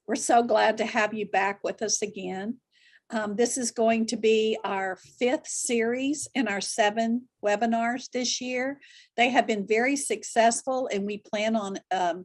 We're so glad to have you back with us again. This is going to be our 5th series in our 7 webinars this year. They have been very successful, and we plan on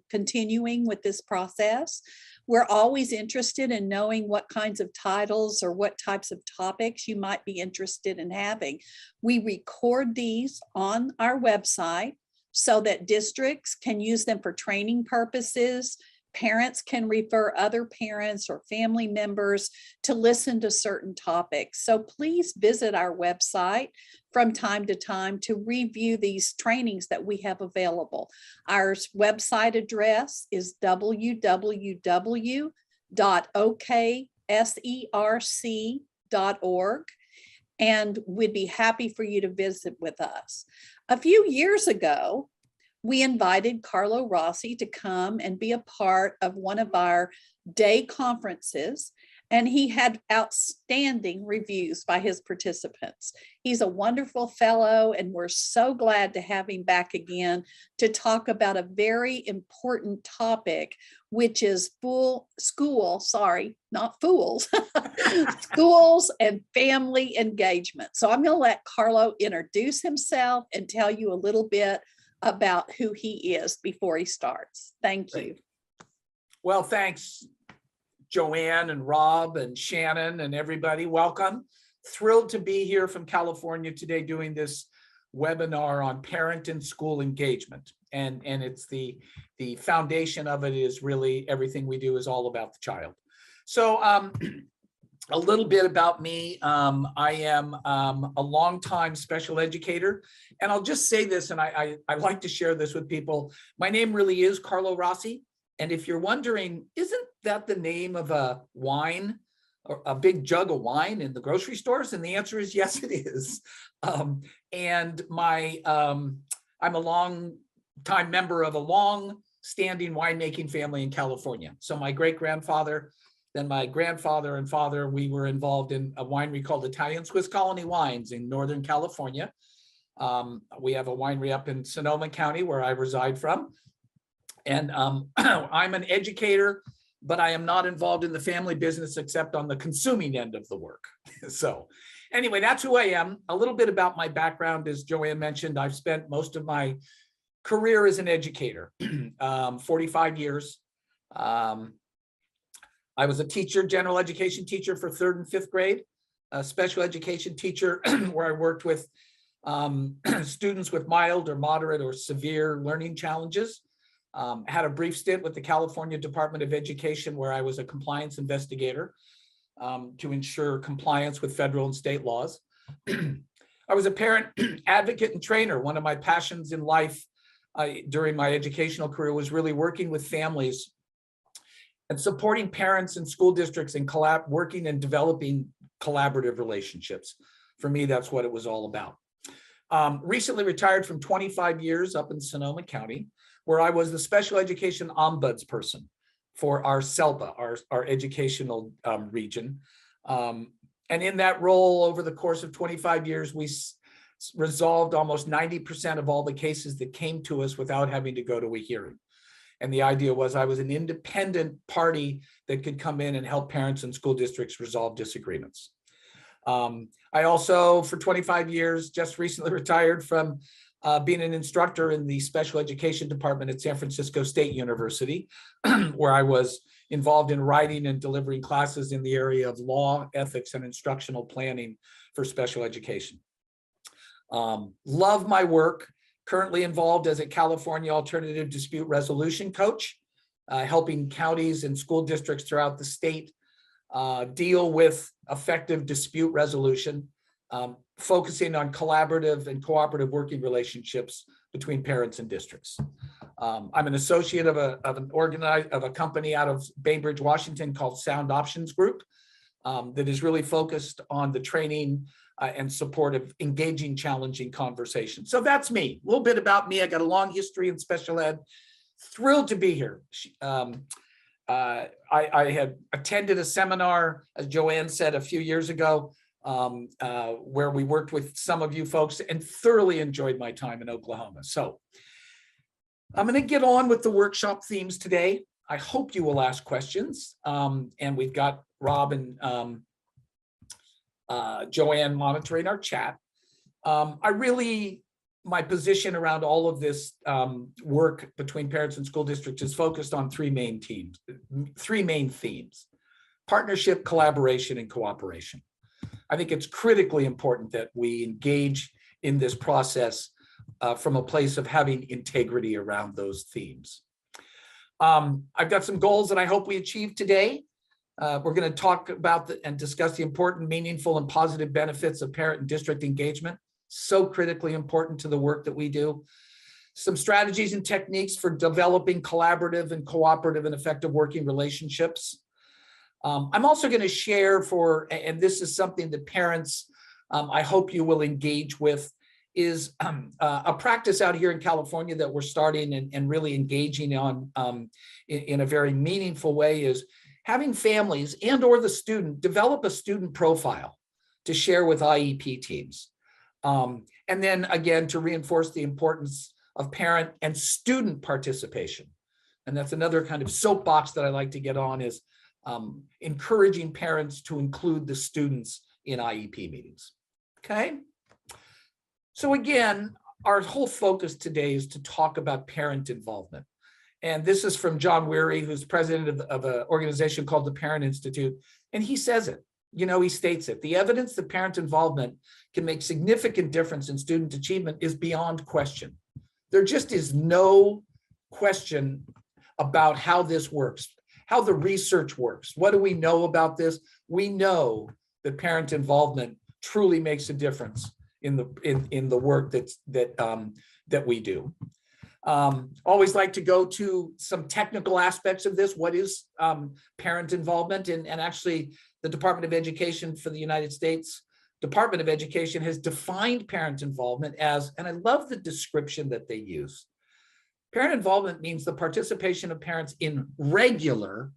continuing with this process. We're always interested in knowing what kinds of titles or what types of topics you might be interested in having. We record these on our website so that districts can use them for training purposes. Parents can refer other parents or family members to listen to certain topics. So please visit our website from time to time to review these trainings that we have available. Our website address is www.okserc.org, and we'd be happy for you to visit with us. A few years ago, we invited Carlo Rossi to come and be a part of one of our day conferences, and he had outstanding reviews by his participants. He's a wonderful fellow, and we're so glad to have him back again to talk about a very important topic, which is schools and family engagement. So I'm going to let Carlo introduce himself and tell you a little bit about who he is before he starts. Thank you. Well, thanks, Joanne and Rob and Shannon and everybody. Welcome. Thrilled to be here from California today doing this webinar on parent and school engagement. And it's the foundation of it is really everything we do is all about the child. So a little bit about me. I am a longtime special educator, and I'll just say this, and I like to share this with people. My name really is Carlo Rossi, and if you're wondering, isn't that the name of a wine, or a big jug of wine in the grocery stores? And the answer is yes, it is. And I'm a long-time member of a long-standing winemaking family in California. So my great-grandfather, then my grandfather and father, we were involved in a winery called Italian Swiss Colony Wines in Northern California. We have a winery up in Sonoma County where I reside from. And I'm an educator, but I am not involved in the family business except on the consuming end of the work. So anyway, that's who I am. A little bit about my background, as Joanne mentioned, I've spent most of my career as an educator, 45 years. I was a teacher, general education teacher for 3rd and 5th grade, a special education teacher where I worked with students with mild or moderate or severe learning challenges. Had a brief stint with the California Department of Education where I was a compliance investigator to ensure compliance with federal and state laws. I was a parent advocate and trainer. One of my passions in life during my educational career was really working with families and supporting parents and school districts in working and developing collaborative relationships. For me, that's what it was all about. Recently retired from 25 years up in Sonoma County, where I was the special education ombudsperson for our SELPA, our educational region. And in that role, over the course of 25 years, we resolved almost 90% of all the cases that came to us without having to go to a hearing. And the idea was I was an independent party that could come in and help parents and school districts resolve disagreements. I also, for 25 years, just recently retired from being an instructor in the special education department at San Francisco State University, where I was involved in writing and delivering classes in the area of law, ethics, and instructional planning for special education. Love my work. Currently involved as a California alternative dispute resolution coach, helping counties and school districts throughout the state deal with effective dispute resolution, focusing on collaborative and cooperative working relationships between parents and districts. I'm an associate of a company out of Bainbridge, Washington called Sound Options Group that is really focused on the training and support of engaging, challenging conversations. So that's me, a little bit about me. I got a long history in special ed. Thrilled to be here. I had attended a seminar, as Joanne said, a few years ago, where we worked with some of you folks and thoroughly enjoyed my time in Oklahoma. So I'm going to get on with the workshop themes today. I hope you will ask questions. And we've got Rob and Joanne monitoring our chat. My position around all of this work between parents and school districts is focused on three main themes: partnership, collaboration, and cooperation. I think it's critically important that we engage in this process from a place of having integrity around those themes. I've got some goals that I hope we achieve today. We're going to talk about and discuss the important, meaningful, and positive benefits of parent and district engagement. So critically important to the work that we do. Some strategies and techniques for developing collaborative and cooperative and effective working relationships. I'm also going to share and this is something that parents, I hope you will engage with, is a practice out here in California that we're starting and really engaging on in a very meaningful way, is having families and or the student develop a student profile to share with IEP teams. And then again, to reinforce the importance of parent and student participation. And that's another kind of soapbox that I like to get on, is encouraging parents to include the students in IEP meetings. Okay. So again, our whole focus today is to talk about parent involvement. And this is from John Weary, who's president of an organization called the Parent Institute. And he says it, he states it: the evidence that parent involvement can make significant difference in student achievement is beyond question. There just is no question about how this works, how the research works. What do we know about this? We know that parent involvement truly makes a difference in the work that we do. Always like to go to some technical aspects of this. What is parent involvement? And actually, the Department of Education for the United States Department of Education has defined parent involvement as, and I love the description that they use. Parent involvement means the participation of parents in regular,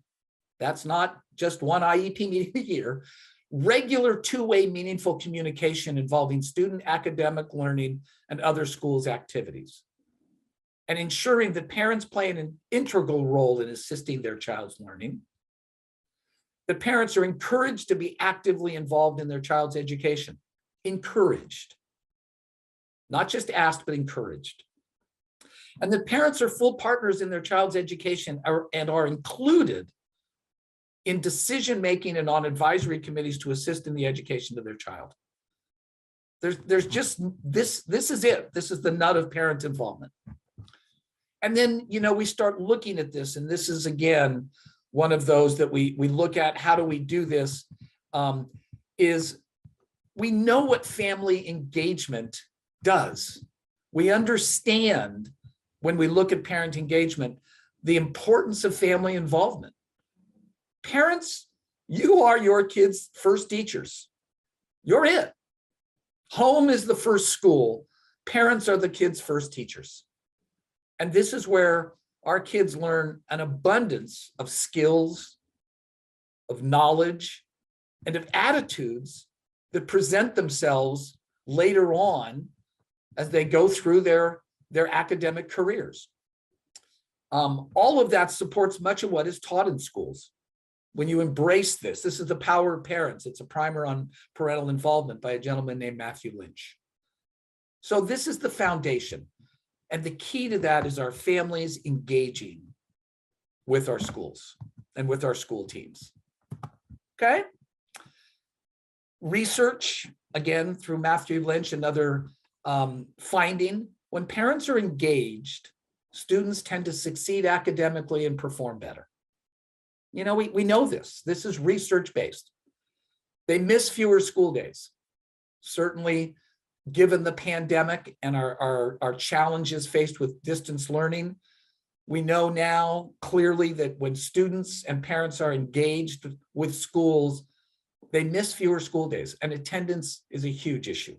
that's not just one IEP meeting a year, regular two-way meaningful communication involving student academic learning and other schools' activities, and ensuring that parents play an integral role in assisting their child's learning. That parents are encouraged to be actively involved in their child's education. Encouraged. Not just asked, but encouraged. And that parents are full partners in their child's education and are included in decision-making and on advisory committees to assist in the education of their child. There's just, this is it. This is the nut of parent involvement. And then, we start looking at this, and this is, again, one of those that we look at. How do we do this? Is we know what family engagement does. We understand, when we look at parent engagement, the importance of family involvement. Parents, you are your kids' first teachers. You're it. Home is the first school. Parents are the kids' first teachers. And this is where our kids learn an abundance of skills, of knowledge, and of attitudes that present themselves later on as they go through their academic careers. All of that supports much of what is taught in schools. When you embrace this is The Power of Parents. It's a primer on parental involvement by a gentleman named Matthew Lynch. So this is the foundation. And the key to that is our families engaging with our schools and with our school teams. Okay? Research, again, through Matthew Lynch, another finding: when parents are engaged, students tend to succeed academically and perform better. We know this. This is research-based. They miss fewer school days. Certainly, given the pandemic and our challenges faced with distance learning, we know now clearly that when students and parents are engaged with schools, they miss fewer school days, and attendance is a huge issue.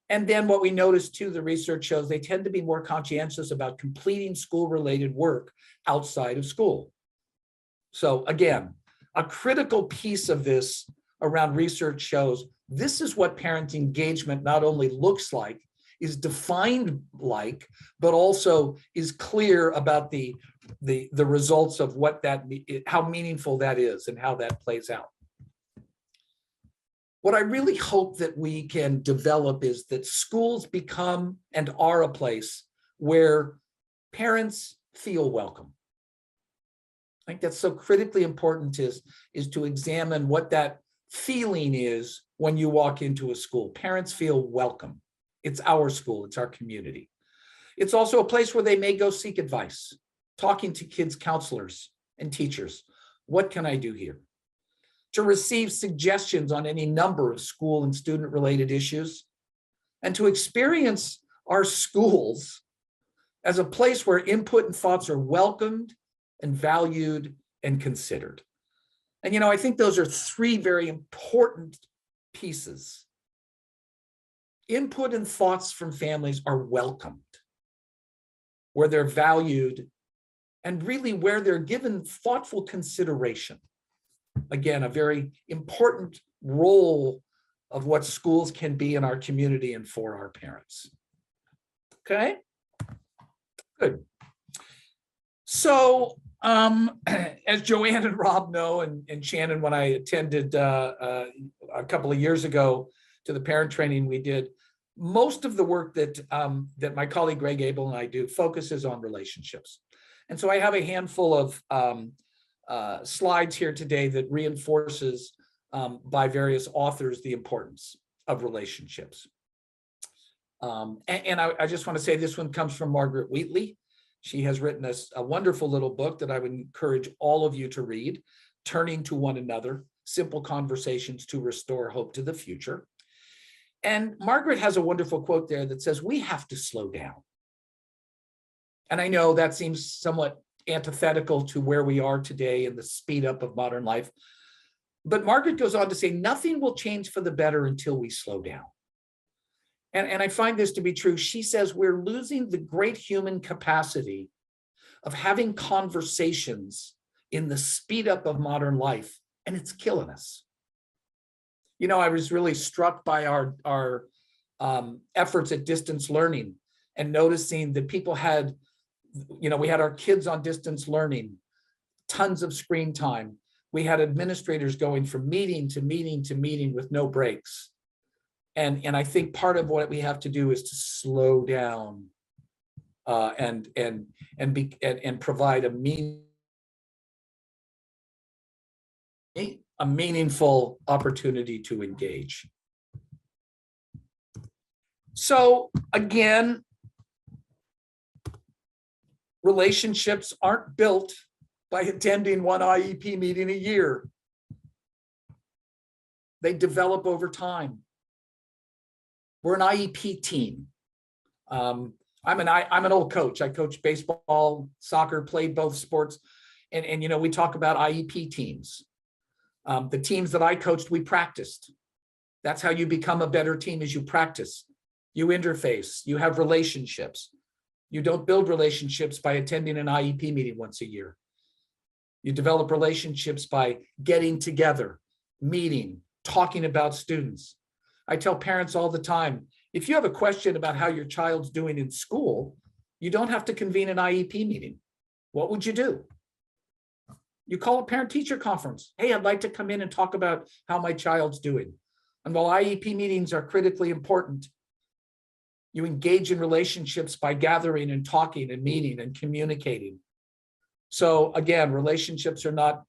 And then what we notice too, the research shows they tend to be more conscientious about completing school-related work outside of school. So again, a critical piece of this around research shows this is what parent engagement not only looks like, is defined like, but also is clear about the the results of what how meaningful that is and how that plays out. What I really hope that we can develop is that schools become and are a place where parents feel welcome. I think that's so critically important is to examine what that feeling is when you walk into a school. Parents feel welcome. It's our school, it's our community. It's also a place where they may go seek advice, talking to kids' counselors and teachers. What can I do here? To receive suggestions on any number of school and student-related issues, and to experience our schools as a place where input and thoughts are welcomed and valued and considered. And, I think those are three very important pieces. Input and thoughts from families are welcomed, where they're valued, and really where they're given thoughtful consideration. Again, a very important role of what schools can be in our community and for our parents. Okay, good. So, as Joanne and Rob know, and Shannon, when I attended a couple of years ago to the parent training we did, most of the work that that my colleague Greg Abel and I do focuses on relationships. And so I have a handful of slides here today that reinforces by various authors the importance of relationships. And I just want to say this one comes from Margaret Wheatley. She has written a wonderful little book that I would encourage all of you to read, Turning to One Another, Simple Conversations to Restore Hope to the Future. And Margaret has a wonderful quote there that says, we have to slow down. And I know that seems somewhat antithetical to where we are today in the speed up of modern life. But Margaret goes on to say, nothing will change for the better until we slow down. And I find this to be true. She says we're losing the great human capacity of having conversations in the speed up of modern life, and it's killing us. I was really struck by our efforts at distance learning and noticing that people had, we had our kids on distance learning, tons of screen time. We had administrators going from meeting to meeting to meeting with no breaks. And I think part of what we have to do is to slow down and provide a meaningful opportunity to engage. So again, relationships aren't built by attending one IEP meeting a year. They develop over time. We're an IEP team. I'm an old coach. I coach baseball, soccer, played both sports. And we talk about IEP teams. The teams that I coached, we practiced. That's how you become a better team, is you practice. You interface, you have relationships. You don't build relationships by attending an IEP meeting once a year. You develop relationships by getting together, meeting, talking about students. I tell parents all the time, if you have a question about how your child's doing in school, you don't have to convene an IEP meeting. What would you do? You call a parent-teacher conference. Hey, I'd like to come in and talk about how my child's doing. And while IEP meetings are critically important, you engage in relationships by gathering and talking and meeting and communicating. So again, relationships are not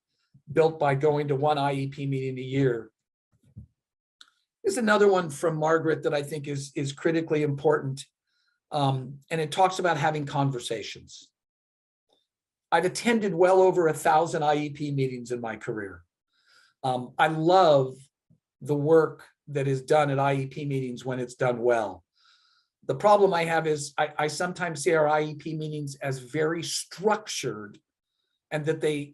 built by going to one IEP meeting a year. There's another one from Margaret that I think is critically important. And it talks about having conversations. I've attended well over 1,000 IEP meetings in my career. I love the work that is done at IEP meetings when it's done well. The problem I have is I sometimes see our IEP meetings as very structured, and that they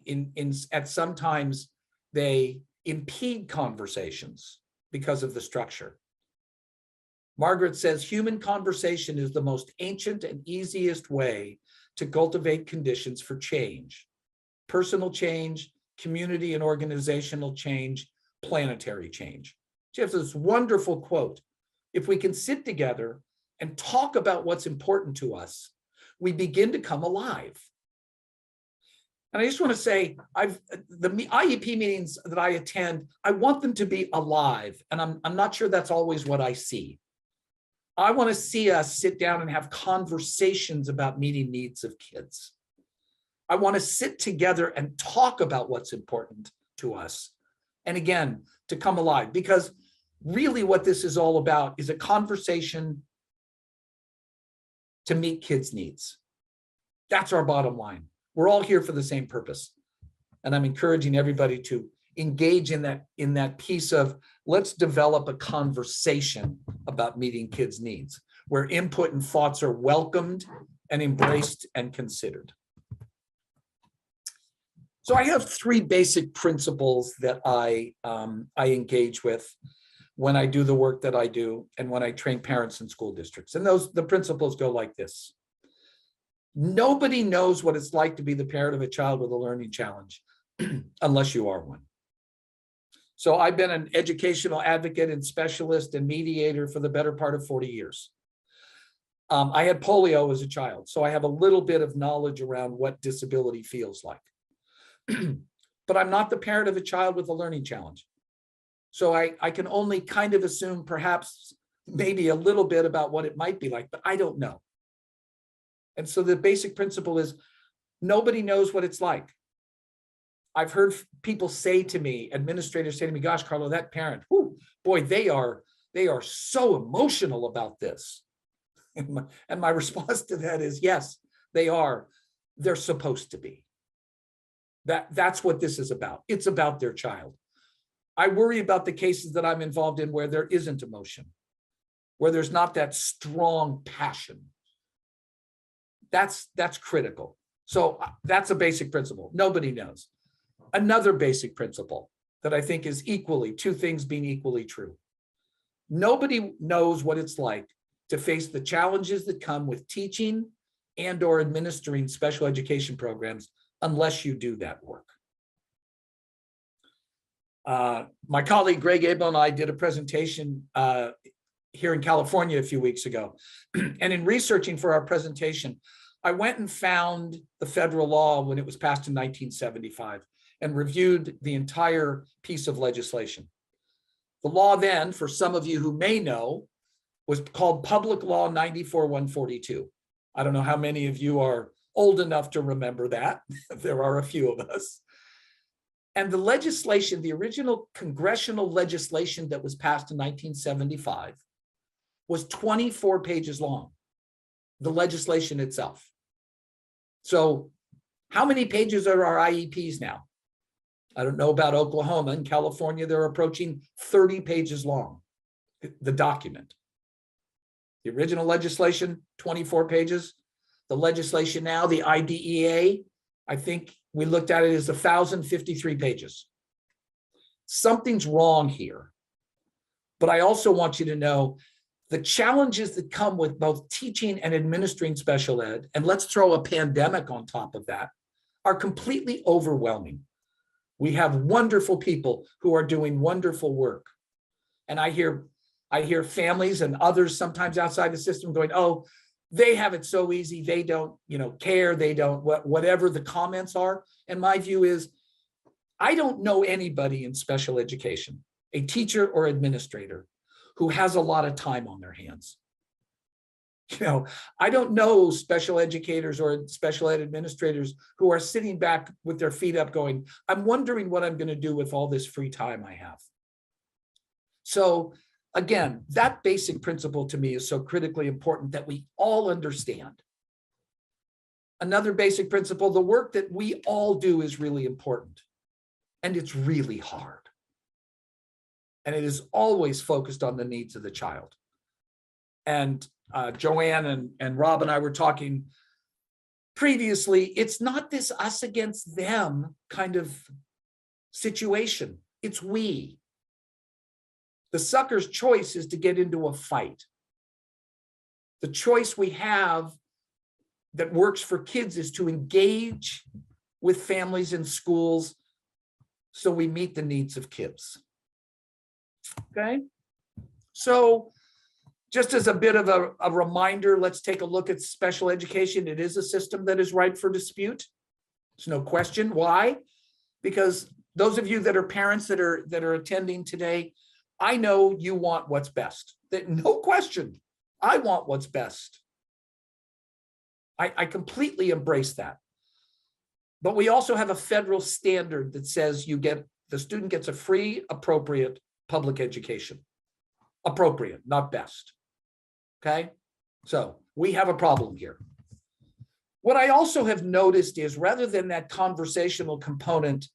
sometimes they impede conversations because of the structure. Margaret says human conversation is the most ancient and easiest way to cultivate conditions for change: personal change, community and organizational change, planetary change. She has this wonderful quote: if we can sit together and talk about what's important to us, we begin to come alive. And I just want to say, the IEP meetings that I attend, I want them to be alive. And I'm not sure that's always what I see. I want to see us sit down and have conversations about meeting needs of kids. I want to sit together and talk about what's important to us. And again, to come alive, because really what this is all about is a conversation to meet kids' needs. That's our bottom line. We're all here for the same purpose. And I'm encouraging everybody to engage in that piece of, let's develop a conversation about meeting kids' needs, where input and thoughts are welcomed and embraced and considered. So I have three basic principles that I engage with when I do the work that I do and when I train parents in school districts. And the principles go like this. Nobody knows what it's like to be the parent of a child with a learning challenge unless you are one. So I've been an educational advocate and specialist and mediator for the better part of 40 years. I had polio as a child, so I have a little bit of knowledge around what disability feels like. But I'm not the parent of a child with a learning challenge. So I can only kind of assume perhaps maybe a little bit about what it might be like, but I don't know. And so the basic principle is nobody knows what it's like. I've heard people say to me, administrators say to me, gosh, Carlo, that parent, whew, boy, they are so emotional about this. And my response to that is, yes, they are. They're supposed to be. That's what this is about. It's about their child. I worry about the cases that I'm involved in where there isn't emotion, where there's not that strong passion. That's critical. So that's a basic principle. Nobody knows. Another basic principle that I think is equally, two things being equally true. Nobody knows what it's like to face the challenges that come with teaching and or administering special education programs unless you do that work. My colleague Greg Abel and I did a presentation here in California a few weeks ago. And in researching for our presentation, I went and found the federal law when it was passed in 1975 and reviewed the entire piece of legislation. The law then, for some of you who may know, was called Public Law 94-142. I don't know how many of you are old enough to remember that. There are a few of us. And the legislation, the original congressional legislation that was passed in 1975 was 24 pages long, the legislation itself. So how many pages are our IEPs now? I don't know about Oklahoma. In California, they're approaching 30 pages long, the document. The original legislation, 24 pages. The legislation now, the IDEA, I think we looked at it as 1,053 pages. Something's wrong here. But I also want you to know the challenges that come with both teaching and administering special ed, and let's throw a pandemic on top of that, are completely overwhelming. We have wonderful people who are doing wonderful work. And I hear families and others sometimes outside the system going, oh, they have it so easy. They don't, care. They don't, whatever the comments are. And my view is, I don't know anybody in special education, a teacher or administrator, who has a lot of time on their hands. I don't know special educators or special ed administrators who are sitting back with their feet up going, I'm wondering what I'm going to do with all this free time I have. So again, that basic principle to me is so critically important that we all understand. Another basic principle, the work that we all do is really important, and it's really hard. And it is always focused on the needs of the child. And Joanne and Rob and I were talking previously, it's not this us against them kind of situation. It's we. The sucker's choice is to get into a fight. The choice we have that works for kids is to engage with families and schools so we meet the needs of kids. Okay, so just as a bit of a reminder, let's take a look at special education. It is a system that is ripe for dispute. There's no question. Why? Because those of you that are parents that are attending today, I know you want what's best. No question. I want what's best. I completely embrace that. But we also have a federal standard that says the student gets a free, appropriate public education. Appropriate, not best. Okay? So we have a problem here. What I also have noticed is, rather than that conversational component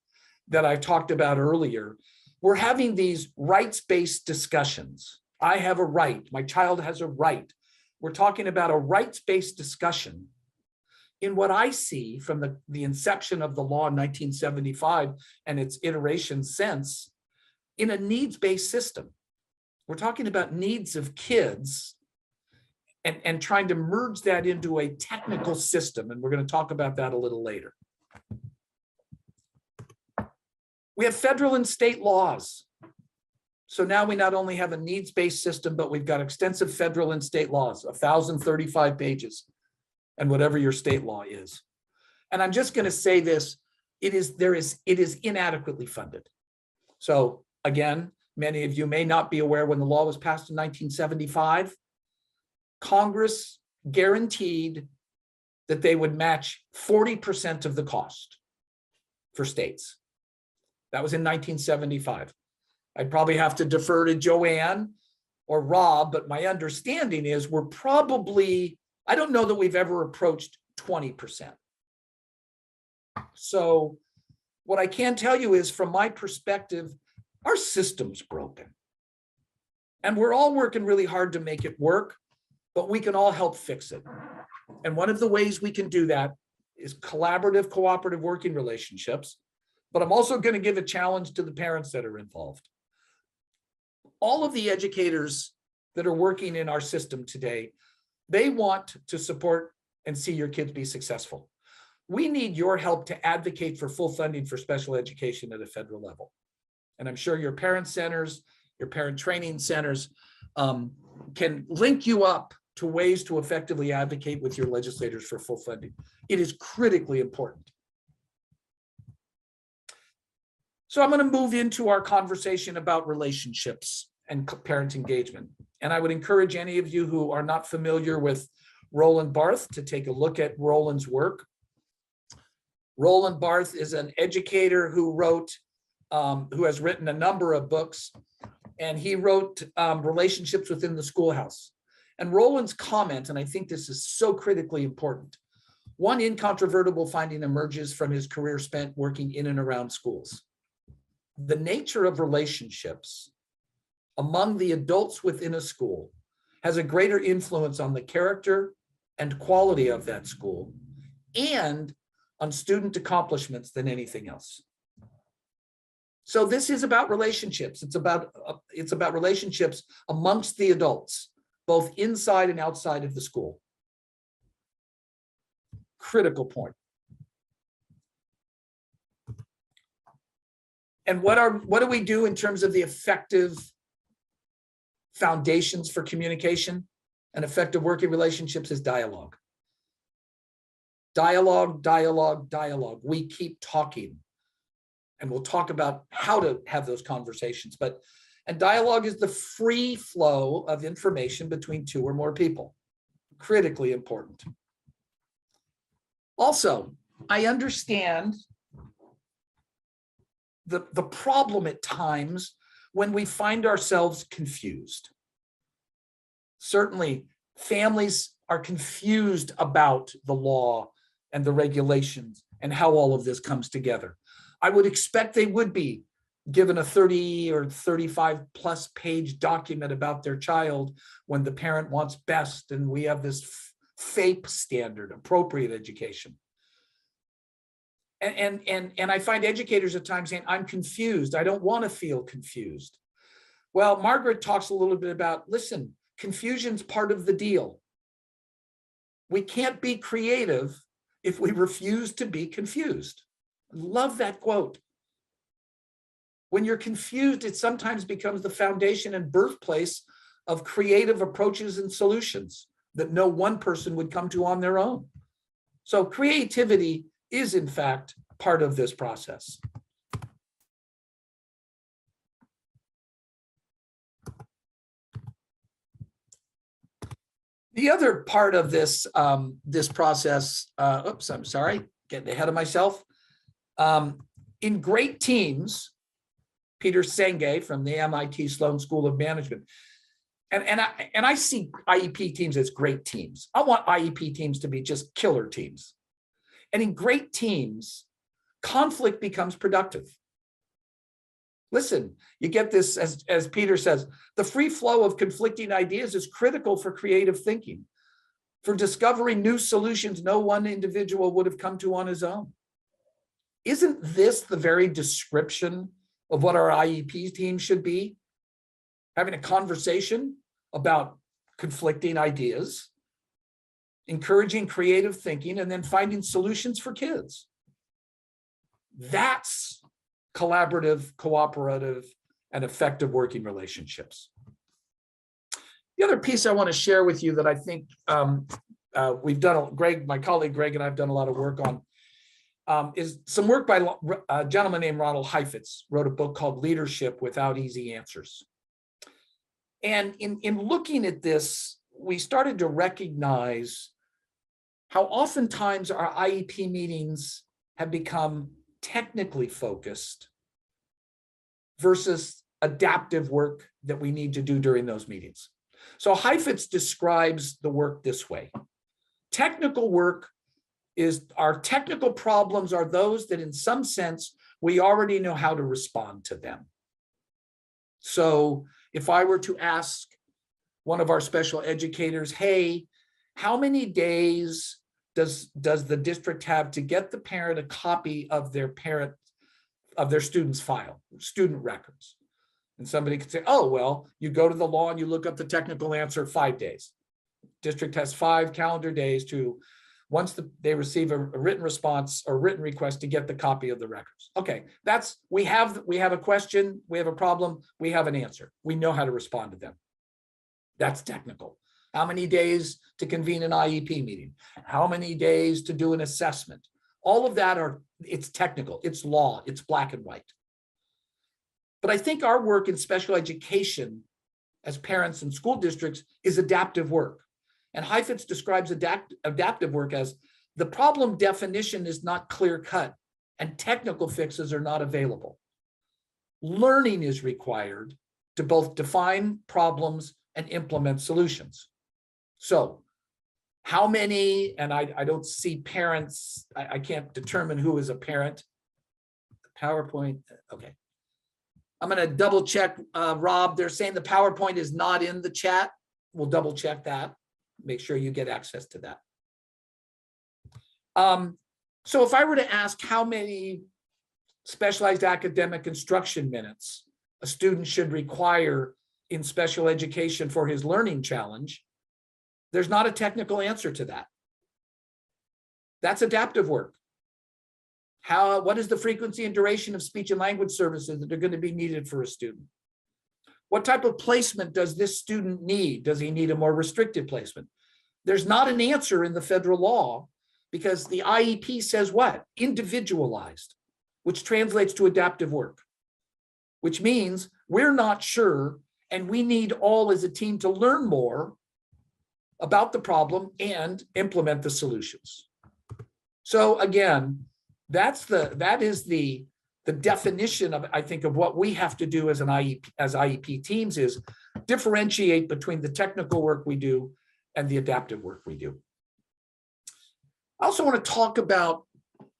that I talked about earlier, we're having these rights-based discussions. I have a right, my child has a right. We're talking about a rights-based discussion in what I see from the inception of the law in 1975 and its iteration since, in a needs-based system. We're talking about needs of kids and trying to merge that into a technical system. And we're going to talk about that a little later. We have federal and state laws. So now we not only have a needs-based system, but we've got extensive federal and state laws, 1,035 pages, and whatever your state law is. And I'm just going to say this, it is inadequately funded. So again, many of you may not be aware, when the law was passed in 1975, Congress guaranteed that they would match 40% of the cost for states. That was in 1975. I'd probably have to defer to Joanne or Rob, but my understanding is we're probably, I don't know that we've ever approached 20%. So what I can tell you is, from my perspective, our system's broken. And we're all working really hard to make it work, but we can all help fix it. And one of the ways we can do that is collaborative, cooperative working relationships. But I'm also going to give a challenge to the parents that are involved. All of the educators that are working in our system today, they want to support and see your kids be successful. We need your help to advocate for full funding for special education at a federal level. And I'm sure your parent centers, your parent training centers can link you up to ways to effectively advocate with your legislators for full funding. It is critically important. So I'm going to move into our conversation about relationships and parent engagement. And I would encourage any of you who are not familiar with Roland Barthes to take a look at Roland's work. Roland Barthes is an educator who has written a number of books, and he wrote Relationships Within the Schoolhouse. And Roland's comment, and I think this is so critically important, one incontrovertible finding emerges from his career spent working in and around schools. The nature of relationships among the adults within a school has a greater influence on the character and quality of that school and on student accomplishments than anything else. So this is about relationships. It's about relationships amongst the adults, both inside and outside of the school. Critical point. And what do we do in terms of the effective foundations for communication and effective working relationships? Is dialogue. Dialogue, dialogue, dialogue. We keep talking, and we'll talk about how to have those conversations. And dialogue is the free flow of information between two or more people. Critically important. Also, I understand the problem at times when we find ourselves confused. Certainly, families are confused about the law and the regulations and how all of this comes together. I would expect they would be given a 30 or 35 plus page document about their child when the parent wants best, and we have this FAPE standard, appropriate education. And I find educators at times saying, I'm confused. I don't want to feel confused. Well, Margaret talks a little bit about, listen, confusion's part of the deal. We can't be creative if we refuse to be confused. Love that quote. When you're confused, it sometimes becomes the foundation and birthplace of creative approaches and solutions that no one person would come to on their own. So creativity is in fact part of this process. The other part of this this process, oops, I'm sorry, getting ahead of myself. In great teams, Peter Senge from the MIT Sloan School of Management, and I see IEP teams as great teams. I want IEP teams to be just killer teams. And in great teams, conflict becomes productive. Listen, you get this, as Peter says, the free flow of conflicting ideas is critical for creative thinking, for discovering new solutions no one individual would have come to on his own. Isn't this the very description of what our IEP team should be? Having a conversation about conflicting ideas, encouraging creative thinking, and then finding solutions for kids. That's collaborative, cooperative, and effective working relationships. The other piece I want to share with you that I think we've done, Greg, my colleague Greg and I have done a lot of work on, is some work by a gentleman named Ronald Heifetz, wrote a book called Leadership Without Easy Answers. And in looking at this, we started to recognize how oftentimes our IEP meetings have become technically focused versus adaptive work that we need to do during those meetings. So Heifetz describes the work this way. Technical work is, our technical problems are those that in some sense, we already know how to respond to them. So if I were to ask one of our special educators, hey, how many days does the district have to get the parent a copy of their student's file, student records? And somebody could say, oh, well, you go to the law and you look up the technical answer, 5 days. District has 5 calendar days to, once they receive a written response or written request, to get the copy of the records. Okay, that's, we have a question, we have a problem, we have an answer. We know how to respond to them. That's technical. How many days to convene an IEP meeting? How many days to do an assessment? All of that it's technical, it's law, it's black and white. But I think our work in special education as parents and school districts is adaptive work. And Heifetz describes adaptive work as the problem definition is not clear cut and technical fixes are not available. Learning is required to both define problems and implement solutions. So how many, and I don't see parents, I can't determine who is a parent. PowerPoint, okay. I'm going to double check, Rob, they're saying the PowerPoint is not in the chat. We'll double check that. Make sure you get access to that. So if I were to ask how many specialized academic instruction minutes a student should require in special education for his learning challenge, there's not a technical answer to that. That's adaptive work. What is the frequency and duration of speech and language services that are going to be needed for a student? What type of placement does this student need? Does he need a more restricted placement? There's not an answer in the federal law because the IEP says what? Individualized, which translates to adaptive work, which means we're not sure and we need all as a team to learn more about the problem and implement the solutions. So again, that is the definition of, I think, of what we have to do as IEP teams is differentiate between the technical work we do and the adaptive work we do. I also want to talk about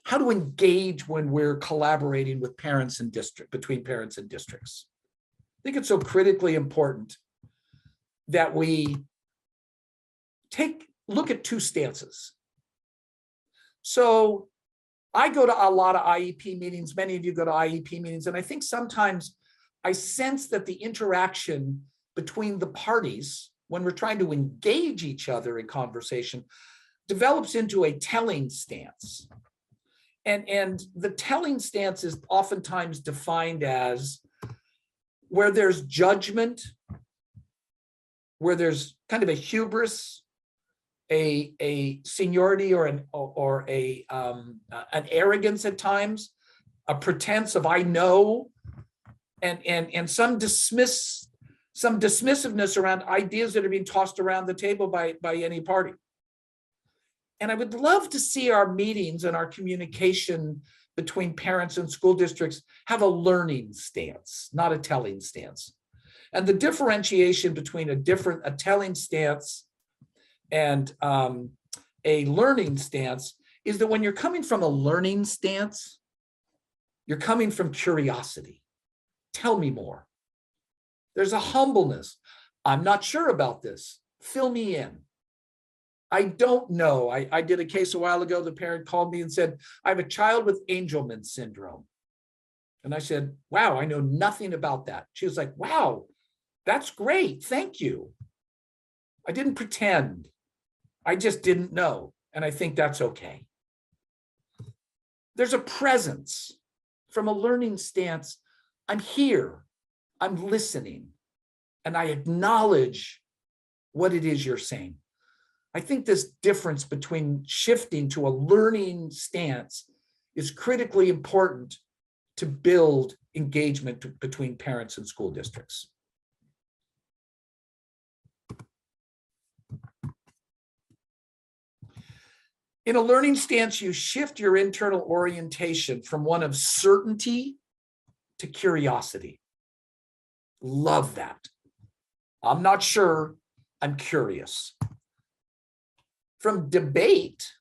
how to engage when we're collaborating with parents and between parents and districts. I think it's so critically important that we look at 2 stances. So I go to a lot of IEP meetings, many of you go to IEP meetings, and I think sometimes I sense that the interaction between the parties when we're trying to engage each other in conversation develops into a telling stance. And the telling stance is oftentimes defined as where there's judgment, where there's kind of a hubris, a seniority or an arrogance at times, a pretense of I know, and some dismissiveness around ideas that are being tossed around the table by any party. And I would love to see our meetings and our communication between parents and school districts have a learning stance, not a telling stance. And the differentiation between a telling stance and a learning stance is that when you're coming from a learning stance, you're coming from curiosity. Tell me more. There's a humbleness. I'm not sure about this. Fill me in. I don't know. I did a case a while ago. The parent called me and said, I have a child with Angelman syndrome. And I said, wow, I know nothing about that. She was like, wow, that's great. Thank you. I didn't pretend. I just didn't know. And I think that's okay. There's a presence from a learning stance. I'm here. I'm listening. And I acknowledge what it is you're saying. I think this difference between shifting to a learning stance is critically important to build engagement between parents and school districts. In a learning stance, you shift your internal orientation from one of certainty to curiosity. Love that. I'm not sure, I'm curious. From debate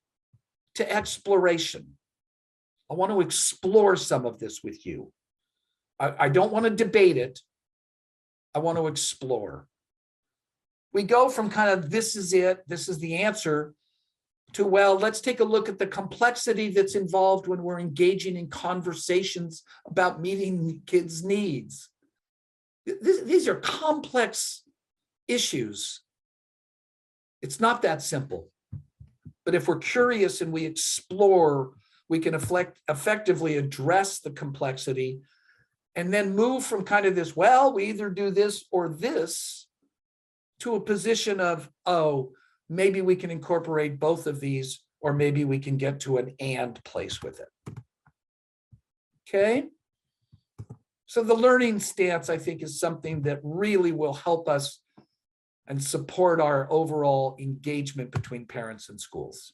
to exploration. I want to explore some of this with you. I don't want to debate it. I want to explore. We go from kind of this is it, this is the answer, to, well, let's take a look at the complexity that's involved when we're engaging in conversations about meeting kids' needs. These are complex issues. It's not that simple. But if we're curious and we explore, we can effectively address the complexity and then move from kind of this, well, we either do this or this, to a position of, oh, maybe we can incorporate both of these, or maybe we can get to an and place with it. Okay. So the learning stance, I think, is something that really will help us and support our overall engagement between parents and schools.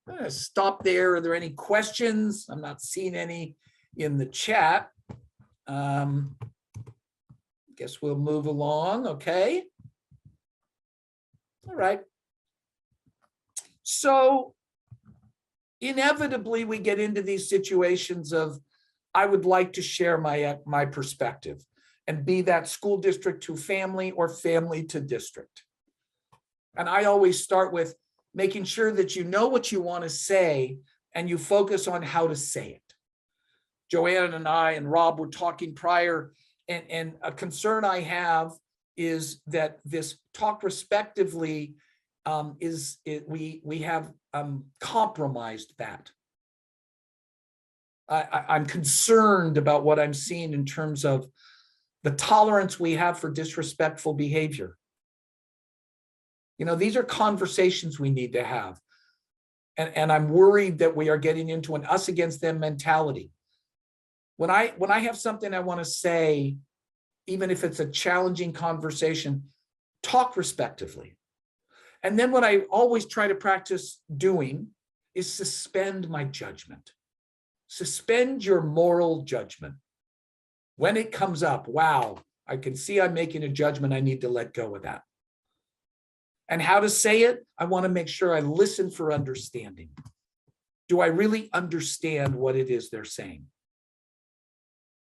I'm going to stop there. Are there any questions? I'm not seeing any in the chat. Guess we'll move along. Okay. All right. So inevitably we get into these situations of, I would like to share my perspective, and be that school district to family or family to district. And I always start with making sure that you know what you want to say and you focus on how to say it. Joanne and I and Rob were talking prior, and a concern I have is that this talk respectively we have compromised that. I'm concerned about what I'm seeing in terms of the tolerance we have for disrespectful behavior. You know, these are conversations we need to have. And I'm worried that we are getting into an us against them mentality. When I have something I want to say, even if it's a challenging conversation, talk respectively. And then what I always try to practice doing is suspend my judgment. Suspend your moral judgment. When it comes up, wow, I can see I'm making a judgment, I need to let go of that. And how to say it, I want to make sure I listen for understanding. Do I really understand what it is they're saying?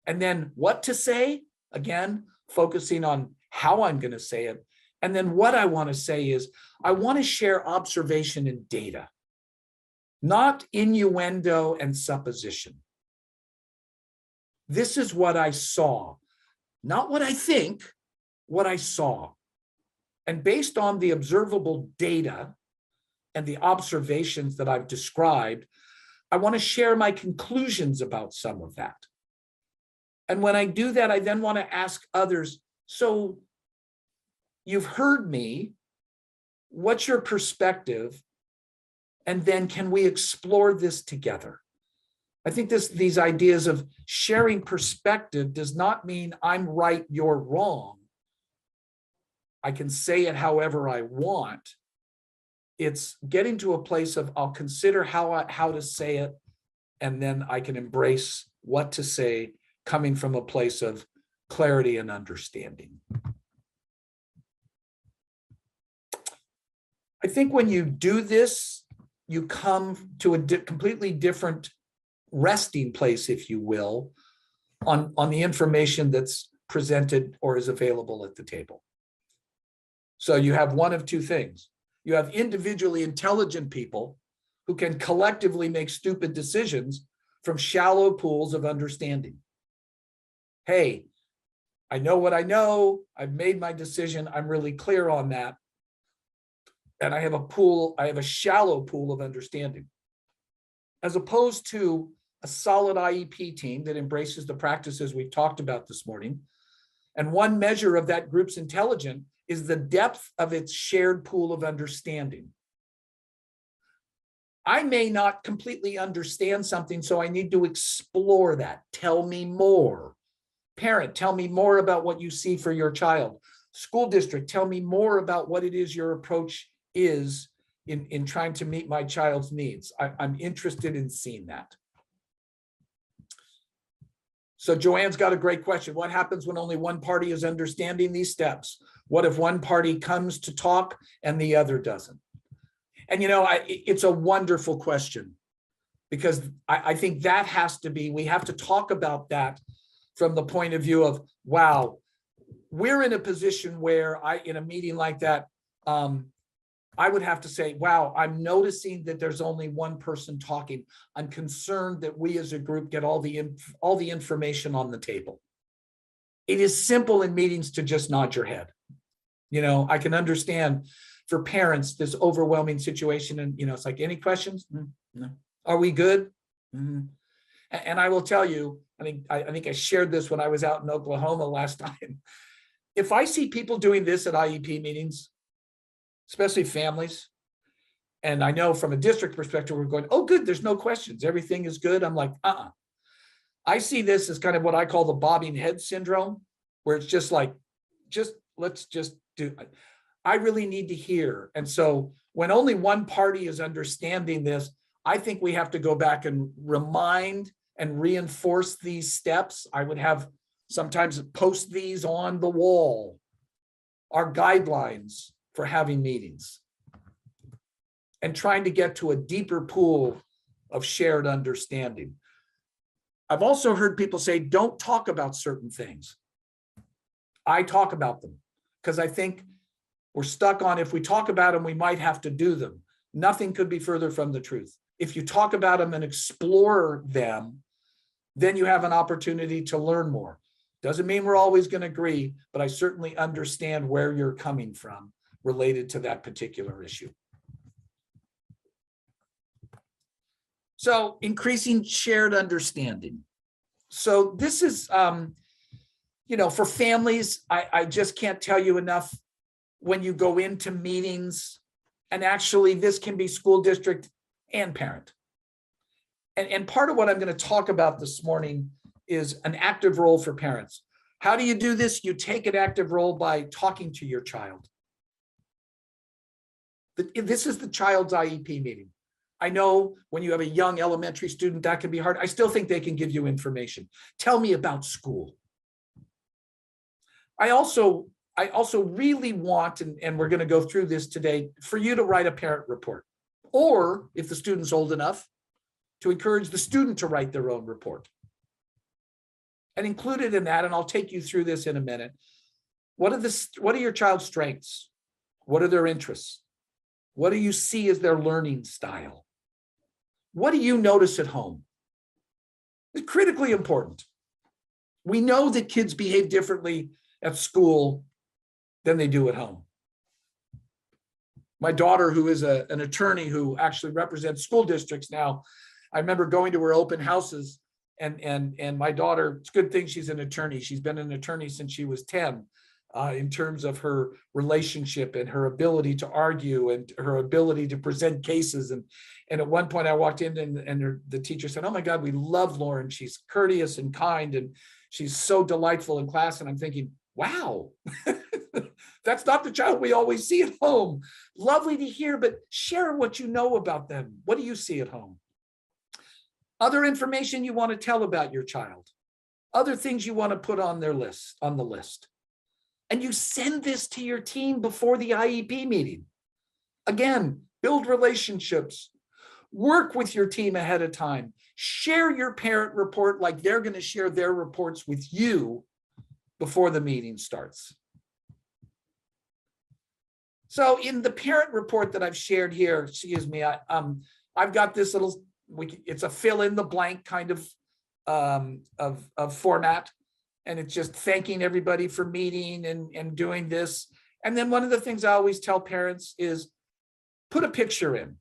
And then what to say, again, focusing on how I'm going to say it. And then what I want to say is, I want to share observation and data, not innuendo and supposition. This is what I saw, not what I think, what I saw. And based on the observable data and the observations that I've described, I want to share my conclusions about some of that. And when I do that, I then want to ask others, so you've heard me, What's your perspective? And then can we explore this together? I think these ideas of sharing perspective does not mean I'm right, you're wrong. I can say it however I want. It's getting to a place of I'll consider how to say it, and then I can embrace what to say coming from a place of clarity and understanding. I think when you do this, you come to a completely different resting place, if you will, on the information that's presented or is available at the table. So you have one of two things. You have individually intelligent people who can collectively make stupid decisions from shallow pools of understanding. Hey, I know what I know. I've made my decision. I'm really clear on that. And I have a shallow pool of understanding. As opposed to a solid IEP team that embraces the practices we've talked about this morning. And one measure of that group's intelligence is the depth of its shared pool of understanding. I may not completely understand something, so I need to explore that. Tell me more. Parent, tell me more about what you see for your child. School district, tell me more about what it is your approach is in trying to meet my child's needs. I'm interested in seeing that. So Joanne's got a great question. What happens when only one party is understanding these steps? What if one party comes to talk and the other doesn't? And it's a wonderful question, because I think that has to be, we have to talk about that from the point of view of, wow, we're in a position where in a meeting like that, I would have to say, wow, I'm noticing that there's only one person talking. I'm concerned that we as a group get all the information on the table. It is simple in meetings to just nod your head. I can understand for parents this overwhelming situation, and it's like, any questions? No. Are we good? And I will tell you, I think I shared this when I was out in Oklahoma last time. If I see people doing this at IEP meetings, especially families, and I know from a district perspective, we're going, oh, good, there's no questions. Everything is good. I'm like, I see this as kind of what I call the bobbing head syndrome, where it's just like, let's just do it. I really need to hear. And so when only one party is understanding this, I think we have to go back and remind and reinforce these steps. I would have sometimes post these on the wall, our guidelines for having meetings, and trying to get to a deeper pool of shared understanding. I've also heard people say, don't talk about certain things. I talk about them because I think we're stuck on, if we talk about them, we might have to do them. Nothing could be further from the truth. If you talk about them and explore them, then you have an opportunity to learn more. Doesn't mean we're always going to agree, but I certainly understand where you're coming from related to that particular issue. So increasing shared understanding. So this is, for families, I just can't tell you enough when you go into meetings, and actually this can be school district and parent. And part of what I'm going to talk about this morning is an active role for parents. How do you do this? You take an active role by talking to your child. This is the child's IEP meeting. I know when you have a young elementary student, that can be hard. I still think they can give you information. Tell me about school. I also really want, and we're going to go through this today, for you to write a parent report. Or if the student's old enough, to encourage the student to write their own report. And included in that, and I'll take you through this in a minute, what are your child's strengths? What are their interests? What do you see as their learning style? What do you notice at home? It's critically important. We know that kids behave differently at school than they do at home. My daughter, who is an attorney who actually represents school districts now, I remember going to her open houses, and my daughter, it's a good thing she's an attorney. She's been an attorney since she was 10. in terms of her relationship and her ability to argue and her ability to present cases. And at one point I walked in and the teacher said, "Oh my God, we love Lauren. She's courteous and kind, and she's so delightful in class." And I'm thinking, wow, that's not the child we always see at home. Lovely to hear, but share what you know about them. What do you see at home? Other information you want to tell about your child, other things you want to put on the list. And you send this to your team before the IEP meeting. Again, build relationships, work with your team ahead of time, share your parent report like they're going to share their reports with you before the meeting starts. So in the parent report that I've shared here, excuse me, I've got this little, it's a fill in the blank kind of format. And it's just thanking everybody for meeting and doing this. And then one of the things I always tell parents is put a picture in.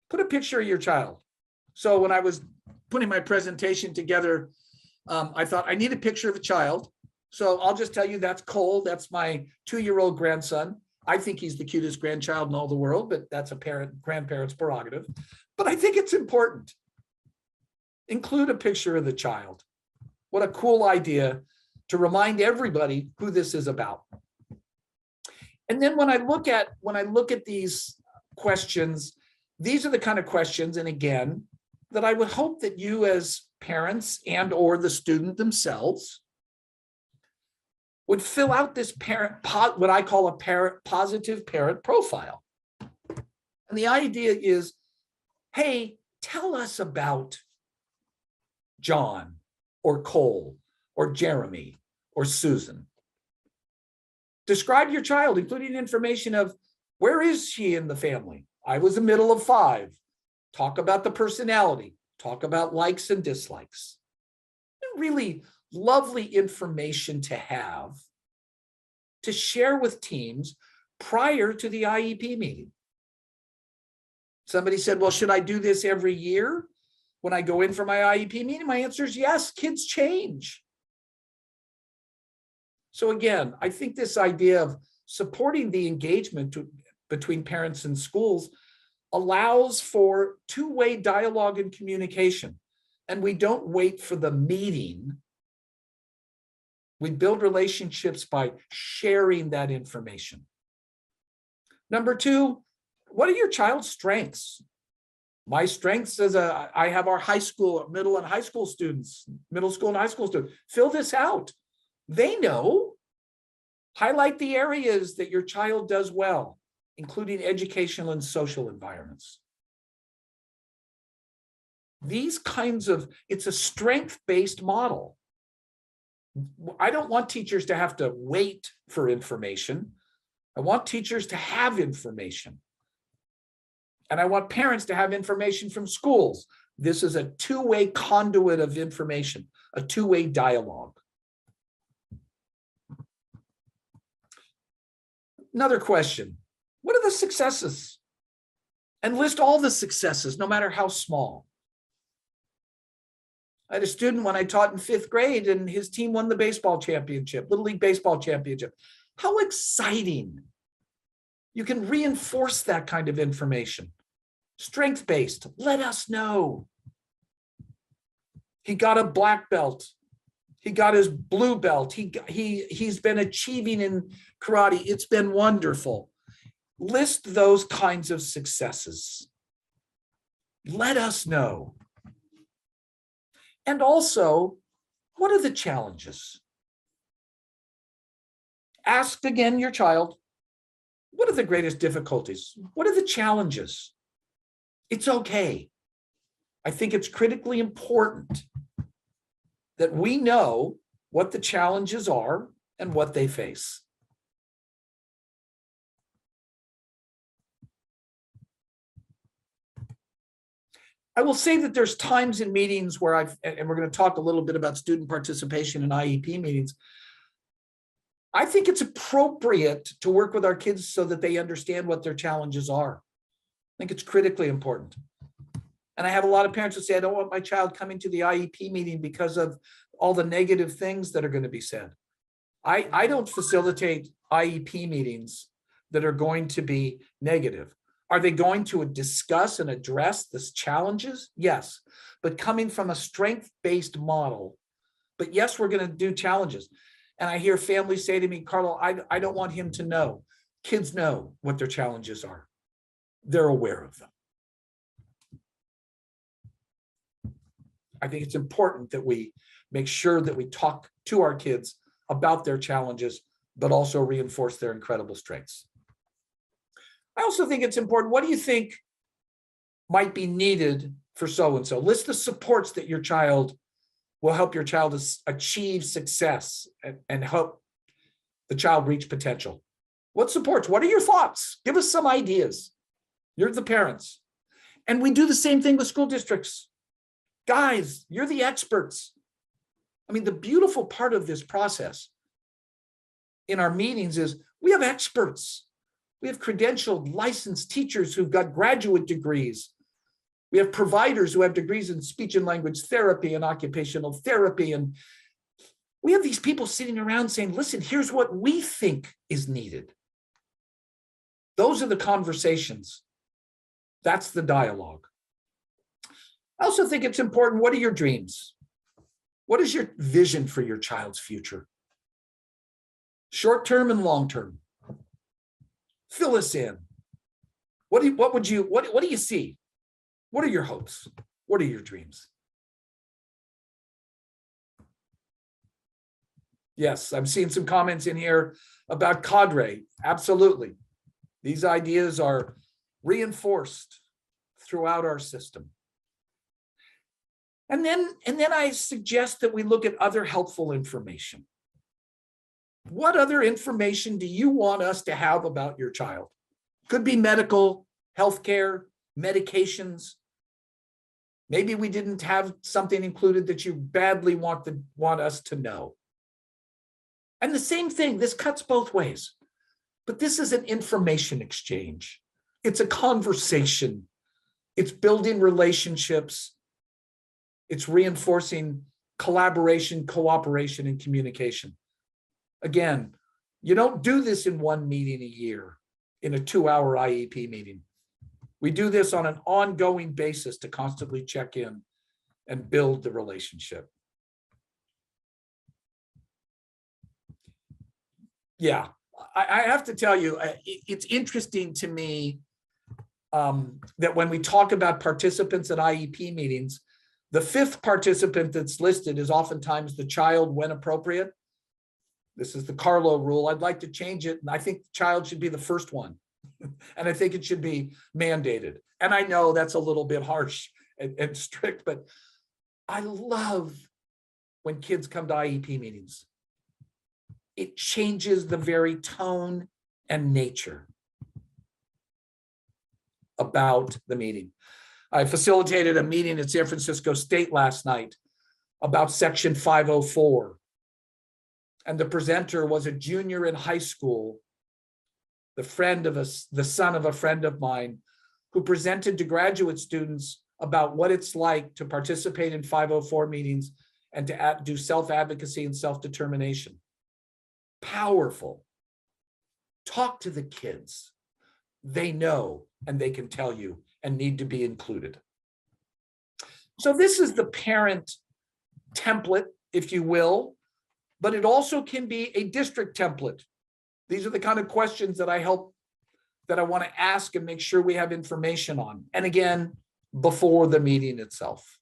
Put a picture of your child. So when I was putting my presentation together, I thought I need a picture of a child. So I'll just tell you that's Cole. That's my 2-year-old grandson. I think he's the cutest grandchild in all the world, but that's a grandparent's prerogative. But I think it's important. Include a picture of the child. What a cool idea to remind everybody who this is about. And then when I look at these questions, these are the kind of questions, and again, that I would hope that you as parents and or the student themselves would fill out this what I call a positive parent profile. And the idea is, hey, tell us about John or Cole or Jeremy or Susan. Describe your child, including information of where is she in the family? I was a middle of 5. Talk about the personality. Talk about likes and dislikes. Really lovely information to have to share with teams prior to the IEP meeting. Somebody said, well, should I do this every year when I go in for my IEP meeting? My answer is yes, kids change. So again, I think this idea of supporting the engagement between parents and schools allows for two-way dialogue and communication. And we don't wait for the meeting. We build relationships by sharing that information. Number 2, what are your child's strengths? My strengths as I have our high school, middle and high school students, middle school and high school students. Fill this out. They know. Highlight the areas that your child does well, including educational and social environments. These kinds of, it's a strength-based model. I don't want teachers to have to wait for information. I want teachers to have information. And I want parents to have information from schools. This is a two-way conduit of information, a two-way dialogue. Another question, what are the successes? And list all the successes, no matter how small. I had a student when I taught in 5th grade and his team won the baseball championship, Little League baseball championship. How exciting. You can reinforce that kind of information. Strength-based, let us know. He got a black belt. He got his blue belt. He's been achieving in karate. It's been wonderful. List those kinds of successes. Let us know. And also, what are the challenges? Ask again your child, what are the greatest difficulties? What are the challenges? It's okay. I think it's critically important that we know what the challenges are and what they face. I will say that there's times in meetings where and we're going to talk a little bit about student participation in IEP meetings. I think it's appropriate to work with our kids so that they understand what their challenges are. I think it's critically important. And I have a lot of parents who say, I don't want my child coming to the IEP meeting because of all the negative things that are going to be said. I don't facilitate IEP meetings that are going to be negative. Are they going to discuss and address the challenges? Yes, but coming from a strength-based model. But yes, we're going to do challenges. And I hear families say to me, Carlo, I don't want him to know. Kids know what their challenges are. They're aware of them. I think it's important that we make sure that we talk to our kids about their challenges, but also reinforce their incredible strengths. I also think it's important. What do you think might be needed for so-and-so? List the supports that your child will help your child achieve success and help the child reach potential. What supports? What are your thoughts? Give us some ideas. You're the parents. And we do the same thing with school districts. Guys, you're the experts. I mean, the beautiful part of this process in our meetings is we have experts. We have credentialed, licensed teachers who've got graduate degrees. We have providers who have degrees in speech and language therapy and occupational therapy. And we have these people sitting around saying, listen, here's what we think is needed. Those are the conversations. That's the dialogue. I also think it's important. What are your dreams? What is your vision for your child's future? Short-term and long-term. Fill us in. What do you see? What are your hopes? What are your dreams? Yes, I'm seeing some comments in here about cadre. Absolutely. These ideas are reinforced throughout our system. And then I suggest that we look at other helpful information. What other information do you want us to have about your child? Could be medical, healthcare, medications. Maybe we didn't have something included that you badly want us to know. And the same thing, this cuts both ways. But this is an information exchange. It's a conversation. It's building relationships. It's reinforcing collaboration, cooperation, and communication. Again, you don't do this in one meeting a year, in a 2-hour IEP meeting. We do this on an ongoing basis to constantly check in and build the relationship. Yeah, I have to tell you, it's interesting to me that when we talk about participants at IEP meetings, the 5th participant that's listed is oftentimes the child when appropriate. This is the Carlo rule. I'd like to change it. And I think the child should be the first one. And I think it should be mandated. And I know that's a little bit harsh and strict, but I love when kids come to IEP meetings. It changes the very tone and nature about the meeting. I facilitated a meeting at San Francisco State last night about Section 504. And the presenter was a junior in high school, the son of a friend of mine, who presented to graduate students about what it's like to participate in 504 meetings and to do self-advocacy and self-determination. Powerful. Talk to the kids. They know and they can tell you and need to be included. So this is the parent template, if you will, but it also can be a district template. These are the kind of questions that I want to ask and make sure we have information on. And again, before the meeting itself.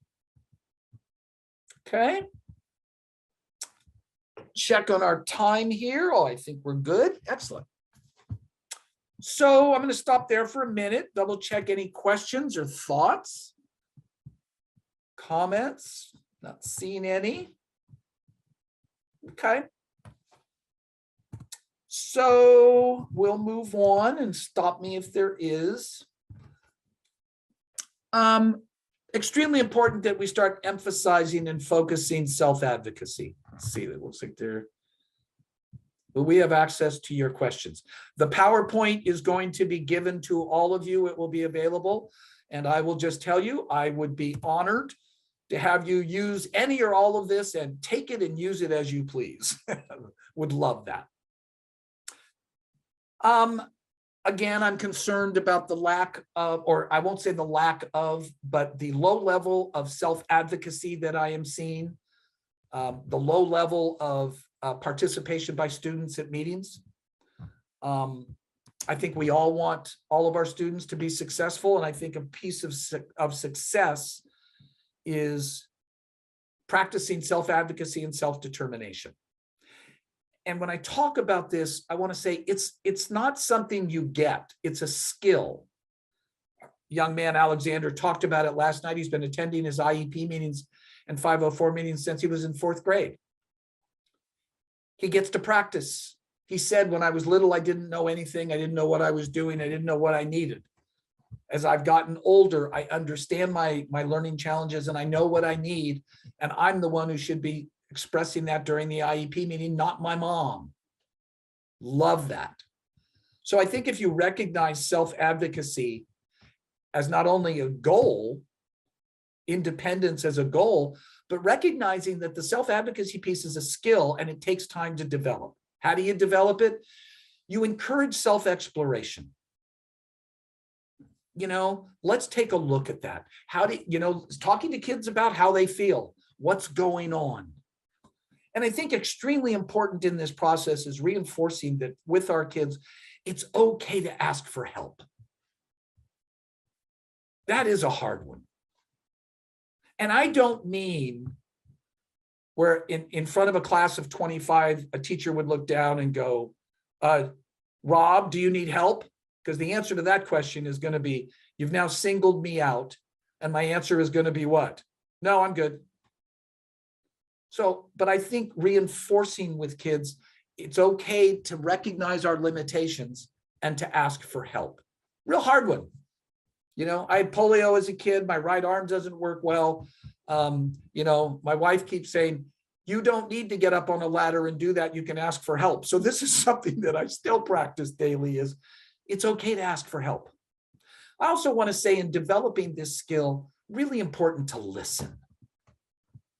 Okay. Check on our time here. Oh, I think we're good. Excellent. So I'm going to stop there for a minute, double check any questions or thoughts, comments, not seeing any. Okay. So we'll move on and stop me if there is. Extremely important that we start emphasizing and focusing self-advocacy. Let's see, it looks like there. Will we have access to your questions? The PowerPoint is going to be given to all of you. It will be available. And I will just tell you, I would be honored to have you use any or all of this and take it and use it as you please. Would love that. Again, I'm concerned about the lack of, or I won't say the lack of, but the low level of self-advocacy that I am seeing, the low level of participation by students at meetings. I think we all want all of our students to be successful, and I think a piece of success is practicing self-advocacy and self-determination. And when I talk about this, I want to say it's not something you get, it's a skill. Young man Alexander talked about it last night. He's been attending his IEP meetings and 504 meetings since he was in 4th grade. He gets to practice. He said, when I was little, I didn't know anything. I didn't know what I was doing. I didn't know what I needed. As I've gotten older, I understand my learning challenges and I know what I need. And I'm the one who should be expressing that during the IEP meeting, not my mom. Love that. So I think if you recognize self-advocacy as not only a goal, independence as a goal, but recognizing that the self-advocacy piece is a skill and it takes time to develop. How do you develop it? You encourage self-exploration. You know, let's take a look at that. How do you know, talking to kids about how they feel, what's going on. And I think extremely important in this process is reinforcing that with our kids, it's okay to ask for help. That is a hard one. And I don't mean where in front of a class of 25, a teacher would look down and go, Rob, do you need help? Because the answer to that question is going to be, you've now singled me out. And my answer is going to be what? No, I'm good. So, but I think reinforcing with kids, it's okay to recognize our limitations and to ask for help. Real hard one. You know, I had polio as a kid. My right arm doesn't work well. You know, my wife keeps saying, you don't need to get up on a ladder and do that. You can ask for help. So this is something that I still practice daily is it's okay to ask for help. I also want to say in developing this skill, really important to listen.